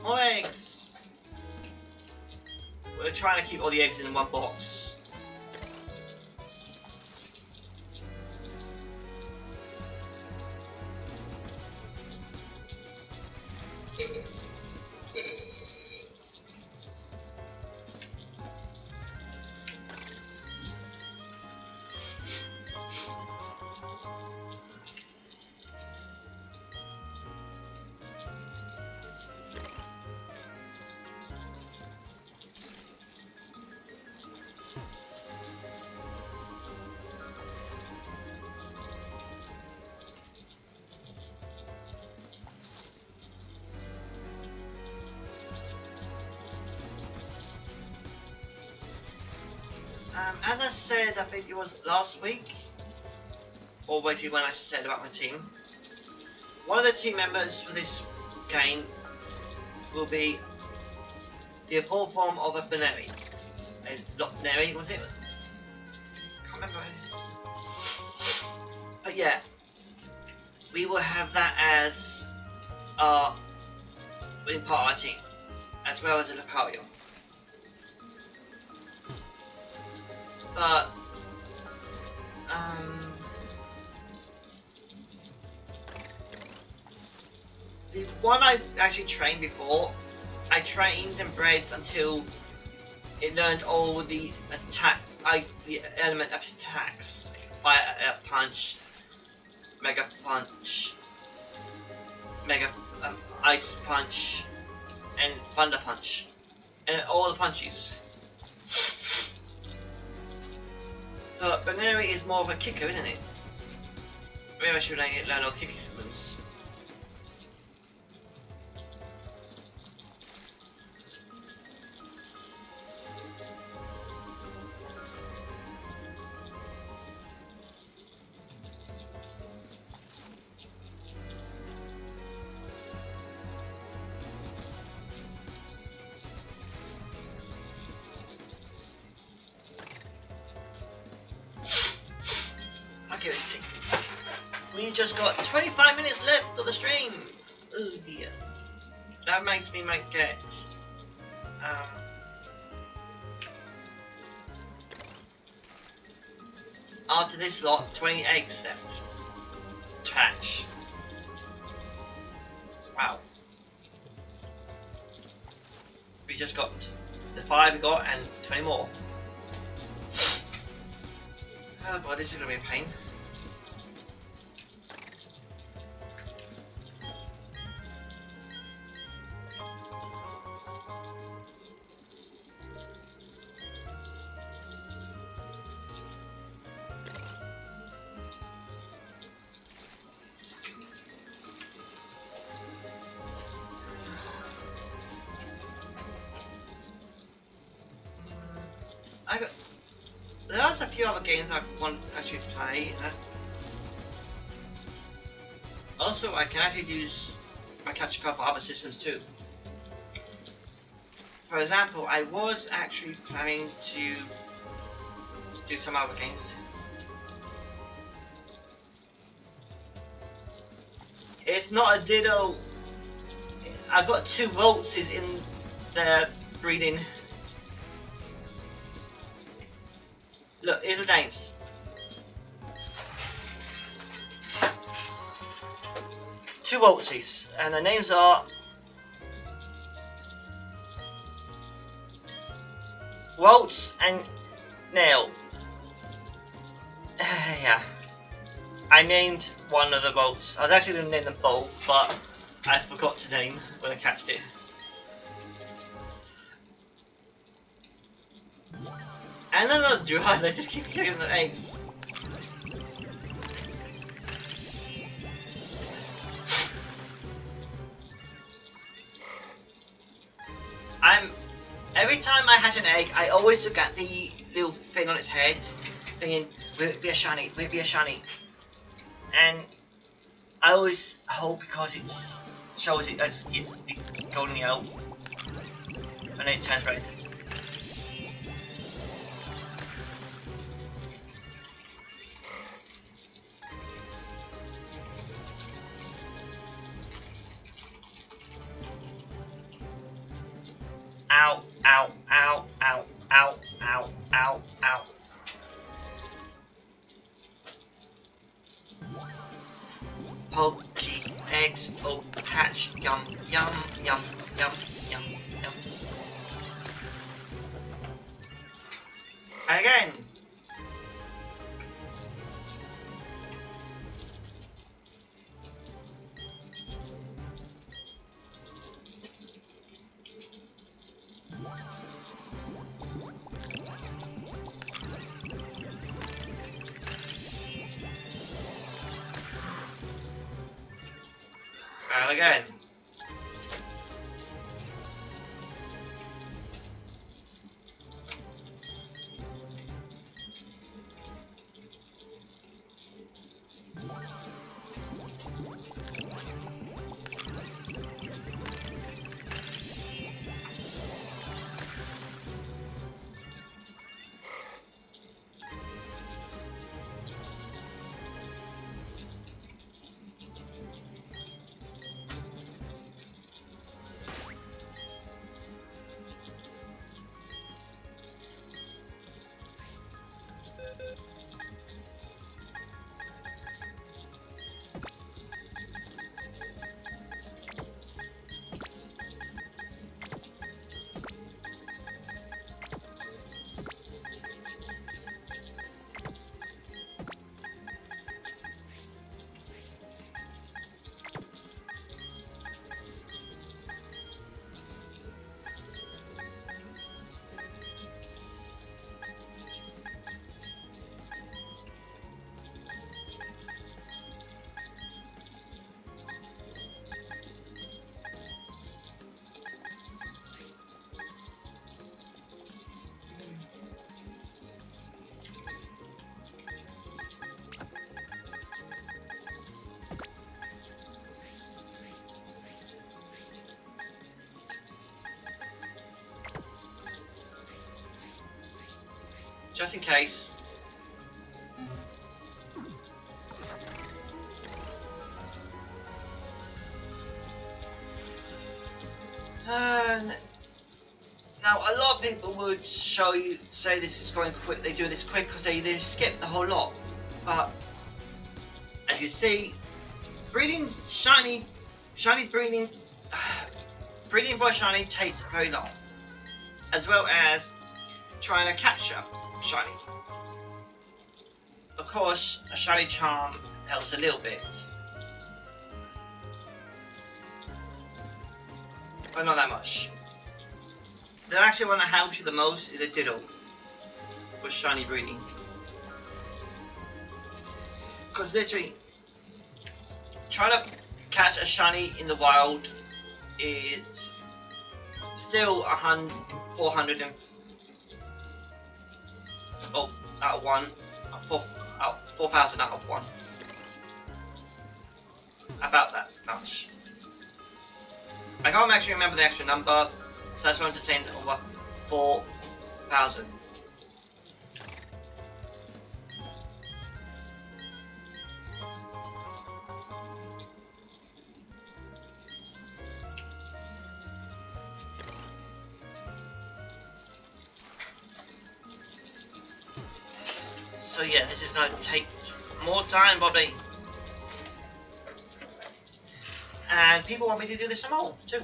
More eggs! We're trying to keep all the eggs in one box. As I said, I think it was last week, or wait when I said about my team, one of the team members for this game will be the evolved form of a Beneri. Not Neri, was it? Can't remember. But yeah, we will have that as our in part of our team, as well as a Lucario. But the one I actually trained before, I trained and bred until it learned all the the element of attacks, Fire Punch, Mega Punch, Ice Punch, and Thunder Punch, and all the punches. But Beneri is more of a kicker, isn't it? Maybe I should learn all kicking moves. Okay, let's see. We just got 25 minutes left of the stream. Oh dear. That makes me might get after this lot 20 eggs left to hatch. Wow. We just got the 5 we got and 20 more. Oh boy, this is gonna be a pain. There's a few other games I want to actually play. Also, I can actually use my capture card for other systems too. For example, I was actually planning to do some other games. It's not a Ditto. I've got 2 Voltses in there breeding. Look, here's the names. Two Voltses, and the names are Waltz and Nail. Yeah. I named one of the bolts. I was actually going to name them both, but I forgot to name when I catched it. And then the drugs, I just keep giving them names. Every time I hatch an egg, I always look at the little thing on its head, thinking, will it be a shiny? Will it be a shiny? And I always hope, because it shows it as the golden yellow, and then it turns red. Ow, ow, ow, ow, ow, ow, ow, ow. Pokey eggs, oh, hatch, yum, yum, yum, yum, yum, yum. And again. And again. Just in case. Now, a lot of people would say this is going quick. They do this quick because they skip the whole lot. But as you see, breeding shiny breeding for a shiny takes very long, as well as trying to capture shiny. Of course, a shiny charm helps a little bit, but not that much. The actual one that helps you the most is a Diddle with shiny breeding, because literally trying to catch a shiny in the wild is still 400 and out of 1, 4,000 out of 1. About that much. I can't actually remember the extra number, so I just wanted to say over 4,000. So yeah, this is going to take more time, Bobby. And people want me to do this some more, too.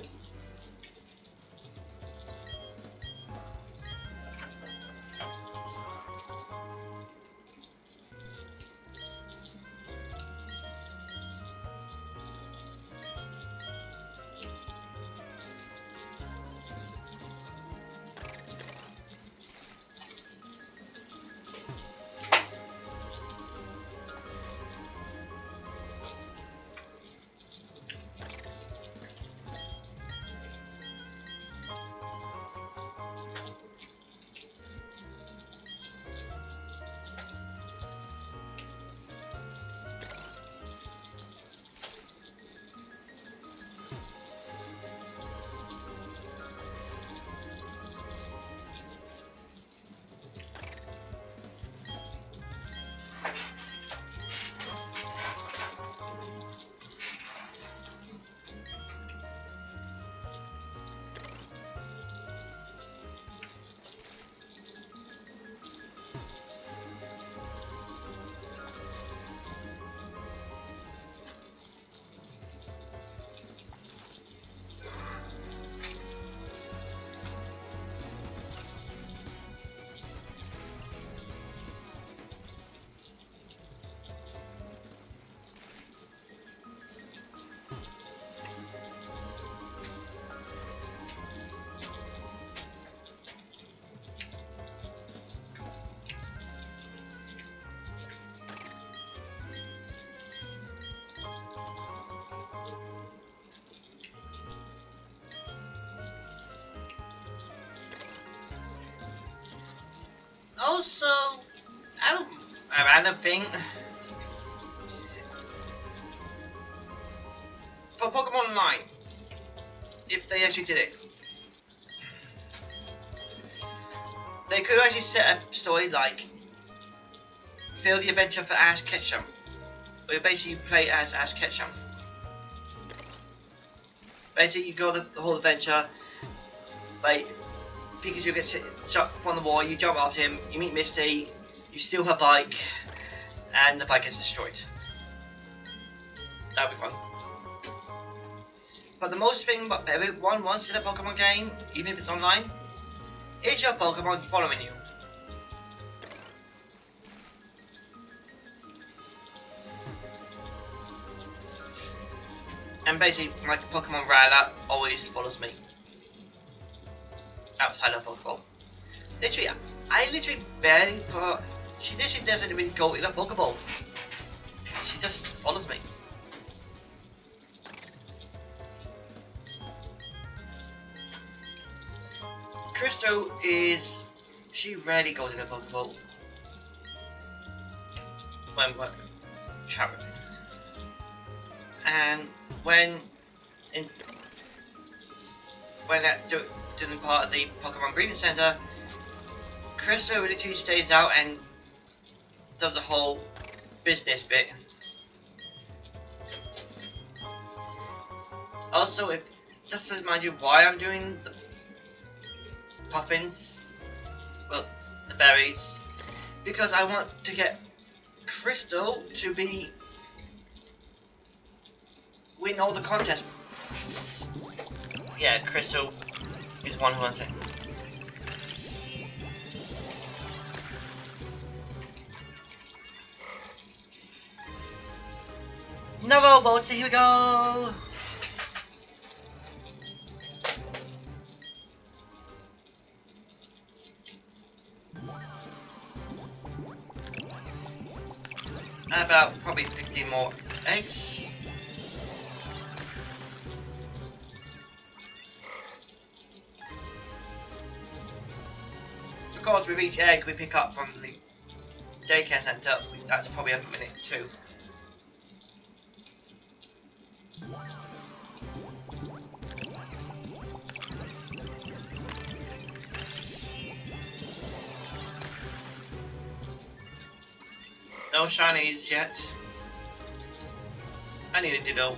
Also, a random thing. For Pokemon Online, if they actually did it, they could actually set a story like Fill the Adventure for Ash Ketchum, where you basically play as Ash Ketchum. Basically, you go the whole adventure, like Pikachu gets shot up on the wall, you jump off him, you meet Misty, you steal her bike, and the bike gets destroyed. That'd be fun. But the most thing everyone wants in a Pokemon game, even if it's online, is your Pokemon following you. And basically, my Pokemon Rara always follows me. Outside of Pokeball. Literally, I literally barely put. She literally doesn't even go in a Pokeball. She just follows me. Crystal is. She rarely goes in a Pokeball. When we're traveling. And when doing part of the Pokemon Breeding Center, Crystal literally stays out and does the whole business bit. Also, just to remind you why I'm doing the puffins, well, the berries, because I want to get Crystal to win all the contests. Yeah, Crystal is one who wants it. No robots, here we go! About probably 15 more eggs. Of course, with each egg we pick up from the daycare center, that's probably a minute too. No shinies yet. I need a Ditto.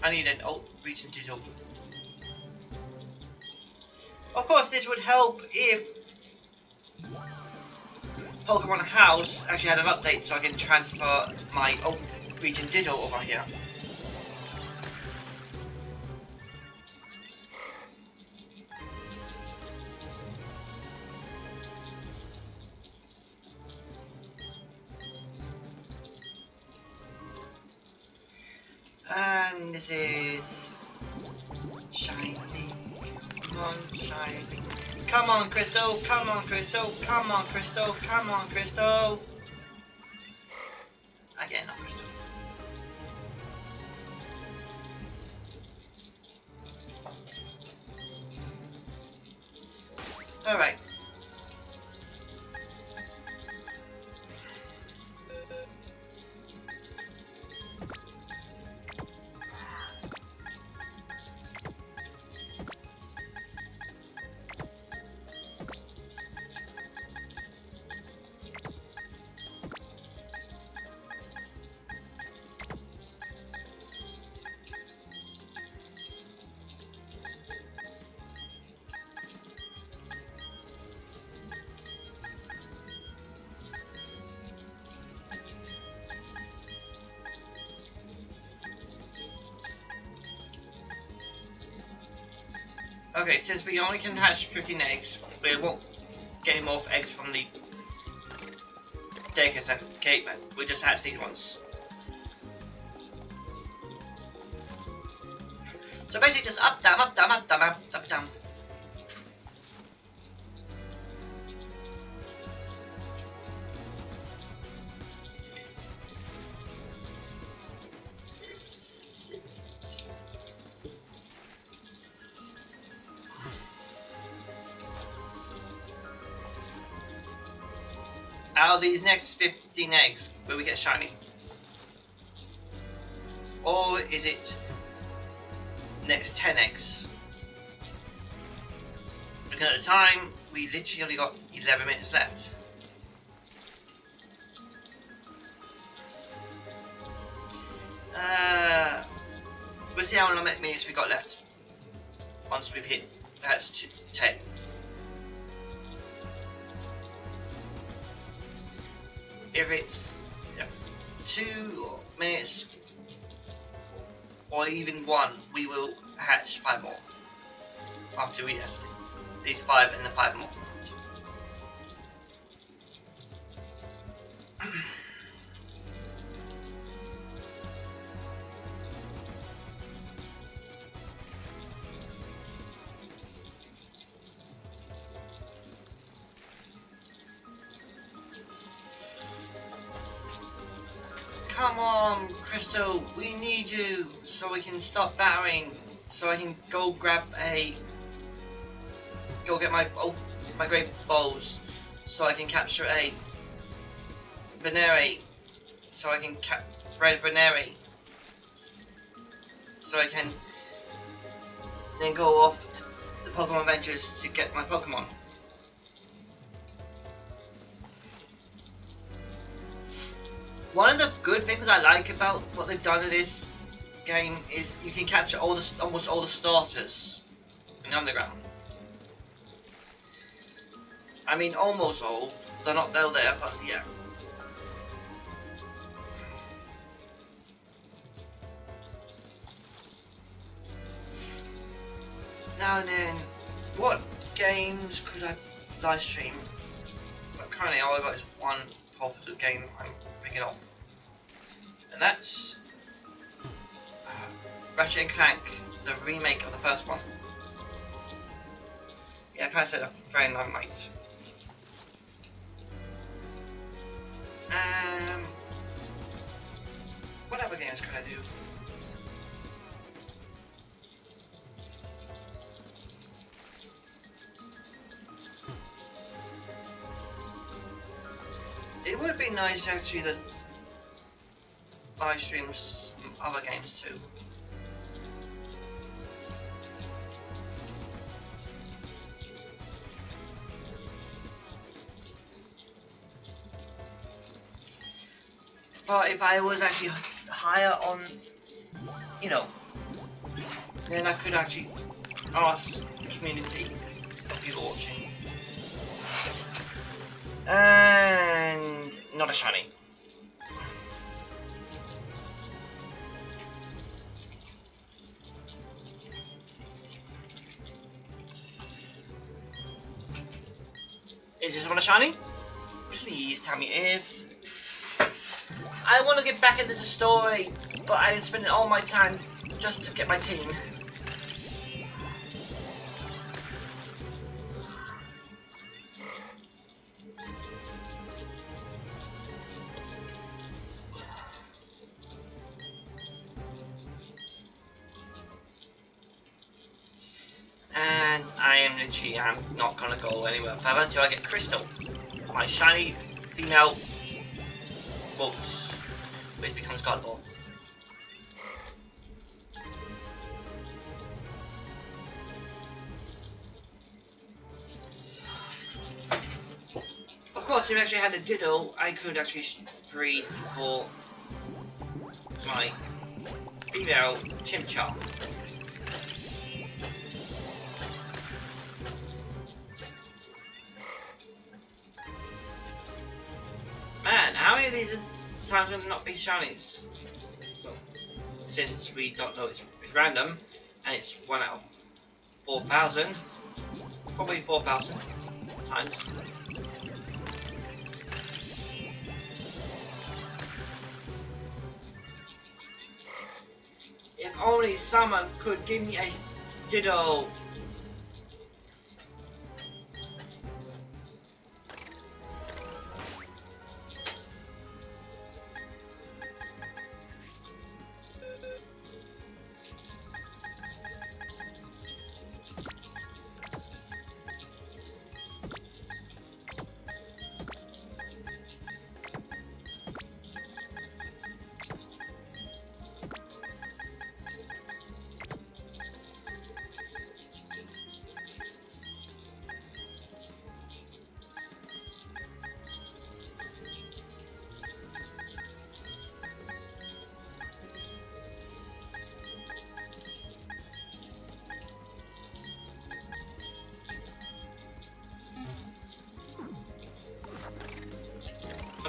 I need an region Ditto. Of course, this would help if Pokemon House actually had an update so I can transfer my region Ditto over here. And this is shiny. Come on, shiny. Come on, Crystal. Come on, Crystal. Come on, Crystal. Come on, Crystal. Again, not Crystal. Alright. Okay, since we only can hatch 15 eggs, we won't get any more eggs from the daycare center. Okay, we just hatch these ones. So basically just up, down, up, down, up, down, up, down. out of these next 15 eggs, will we get shiny? Or is it next 10 eggs? Looking at the time, we literally only got 11 minutes left. We'll see how many minutes we got left once we've hit that's 10. If it's 2 minutes or even 1, we will hatch 5 more after we test these 5 and the 5 more. Come on, Crystal, we need you so we can stop battering, so I can go get my great bows, so I can capture a Venere, so I can red Venere, so I can then go off the Pokemon Adventures to get my Pokemon. One of the good things I like about what they've done in this game is you can capture almost all the starters in the underground. I mean, almost all. They're not there, but yeah. Now and then, what games could I live stream? But currently, all I've got is one popular game I'm picking up, and that's Ratchet and Clank, the remake of the first one. Yeah, I kind of said a friend I might. What other games could I do? It would be nice actually to live stream some other games too. But if I was actually higher on, you know, then I could actually ask the community of people watching. And not a shiny. Is this one a shiny? Please tell me it is. I want to get back into the story, but I didn't spend all my time just to get my team. And I'm not gonna go anywhere further until I get Crystal, my shiny female Bulbs, which becomes Godball. Of course, if I actually had a Diddle, I could actually breed for my female Chimchar. Man, how many of these times will not be shinies? Well, since we don't know it's random, and it's 1 out of 4,000, probably 4,000 times. If only someone could give me a Ditto.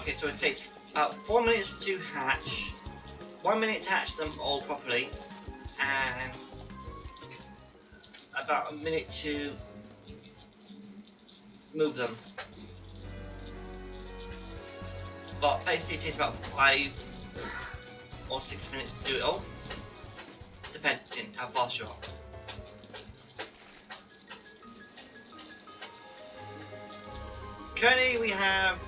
Okay, so it takes about 4 minutes to hatch, 1 minute to hatch them all properly, and about a minute to move them. But basically it takes about 5 or 6 minutes to do it all, depending how fast you are. Currently we have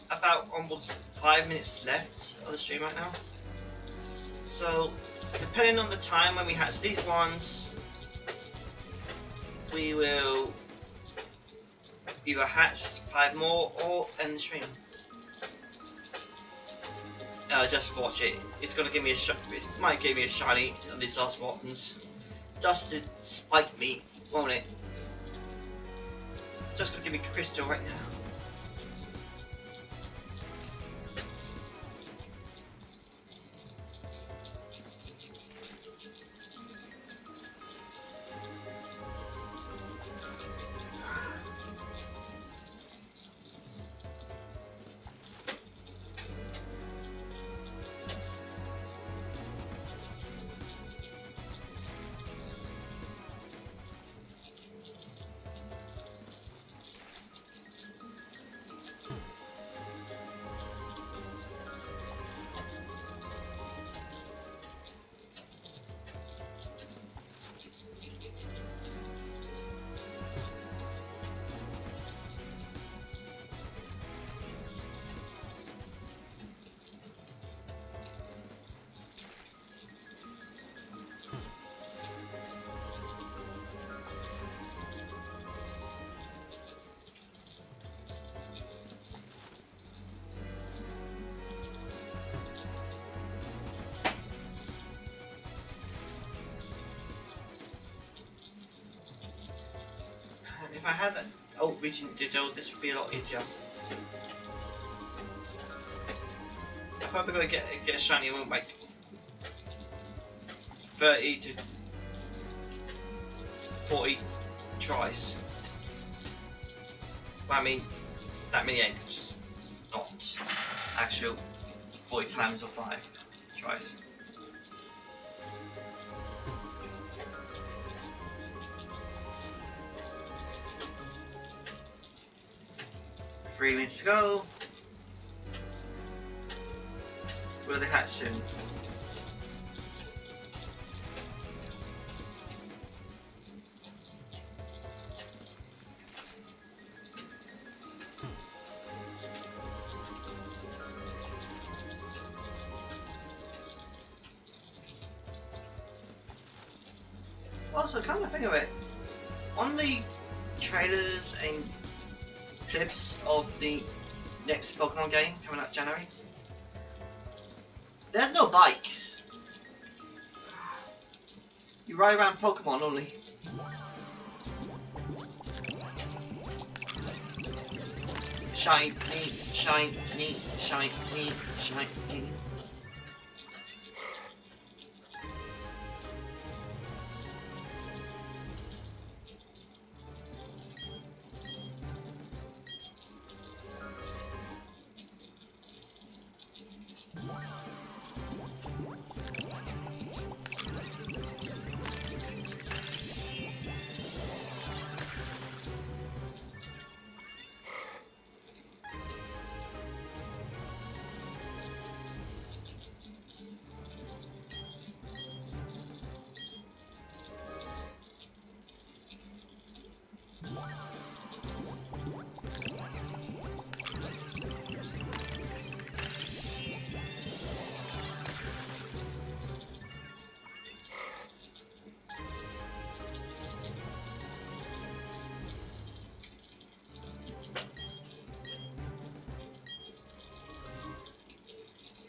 about almost 5 minutes left of the stream right now. So depending on the time when we hatch these ones, we will either hatch 5 more or end the stream. Just watch it. It's gonna give me a it might give me a shiny on these last ones. Just to spite me, won't it? Just gonna give me crystal right now. If I had that reaching digital, this would be a lot easier. I'm probably gonna get a shiny one like 30 to 40 tries. Well, I mean, that many eggs, not actual 40 times or 5 tries. Three minutes to go. Will they hatch soon? Also, come to think of it, on the trailers and clips of the next Pokemon game coming out January, there's no bikes. You ride around Pokemon only. Shiny, shiny, shiny, shiny.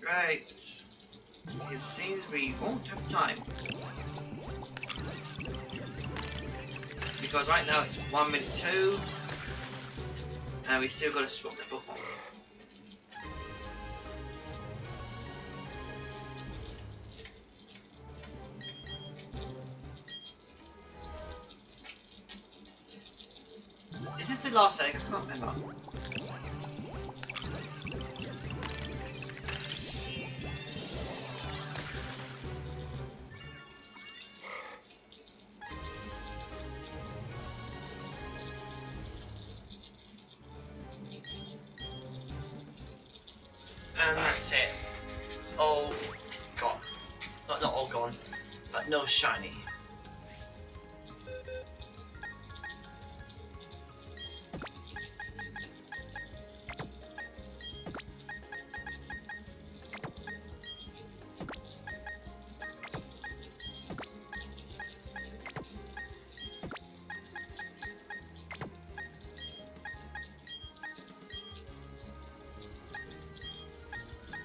Right. It seems we won't have time. Because right now it's 1 minute 2. And we still got to swap the Pokemon. Is this the last egg? I can't remember.
And that's it. All gone. Not all gone, but no shiny.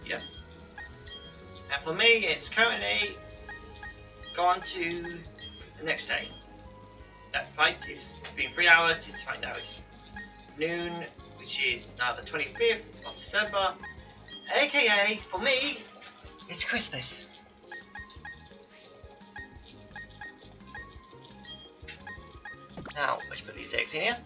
Yeah. And for me, it's currently gone to the next day. That's right, it's been 3 hours, it's right now it's noon, which is now the 25th of December, aka, for me, it's Christmas. Now, let's put these eggs in here.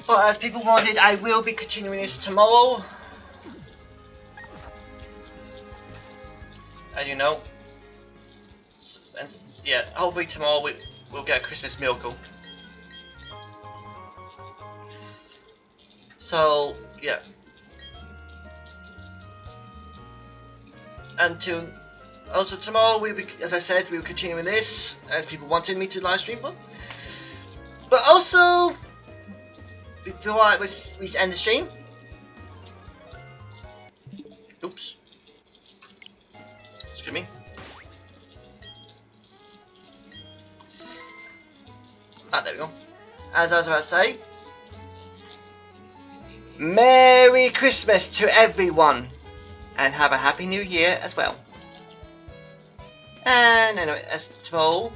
But as people wanted, I will be continuing this tomorrow. And you know, yeah, hopefully tomorrow we'll get a Christmas miracle. So yeah, and also tomorrow we'll be, as I said, we'll continue with this as people wanted me to live stream for. But also, before we end the stream, oops, excuse me. Ah, there we go. As I was about to say, Merry Christmas to everyone, and have a Happy New Year as well. And anyway, as tomorrow,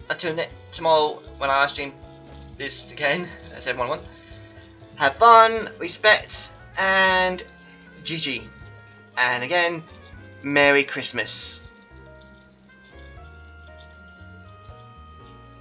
until tomorrow when I stream this again, as everyone wants, have fun, respect, and GG. And again, Merry Christmas.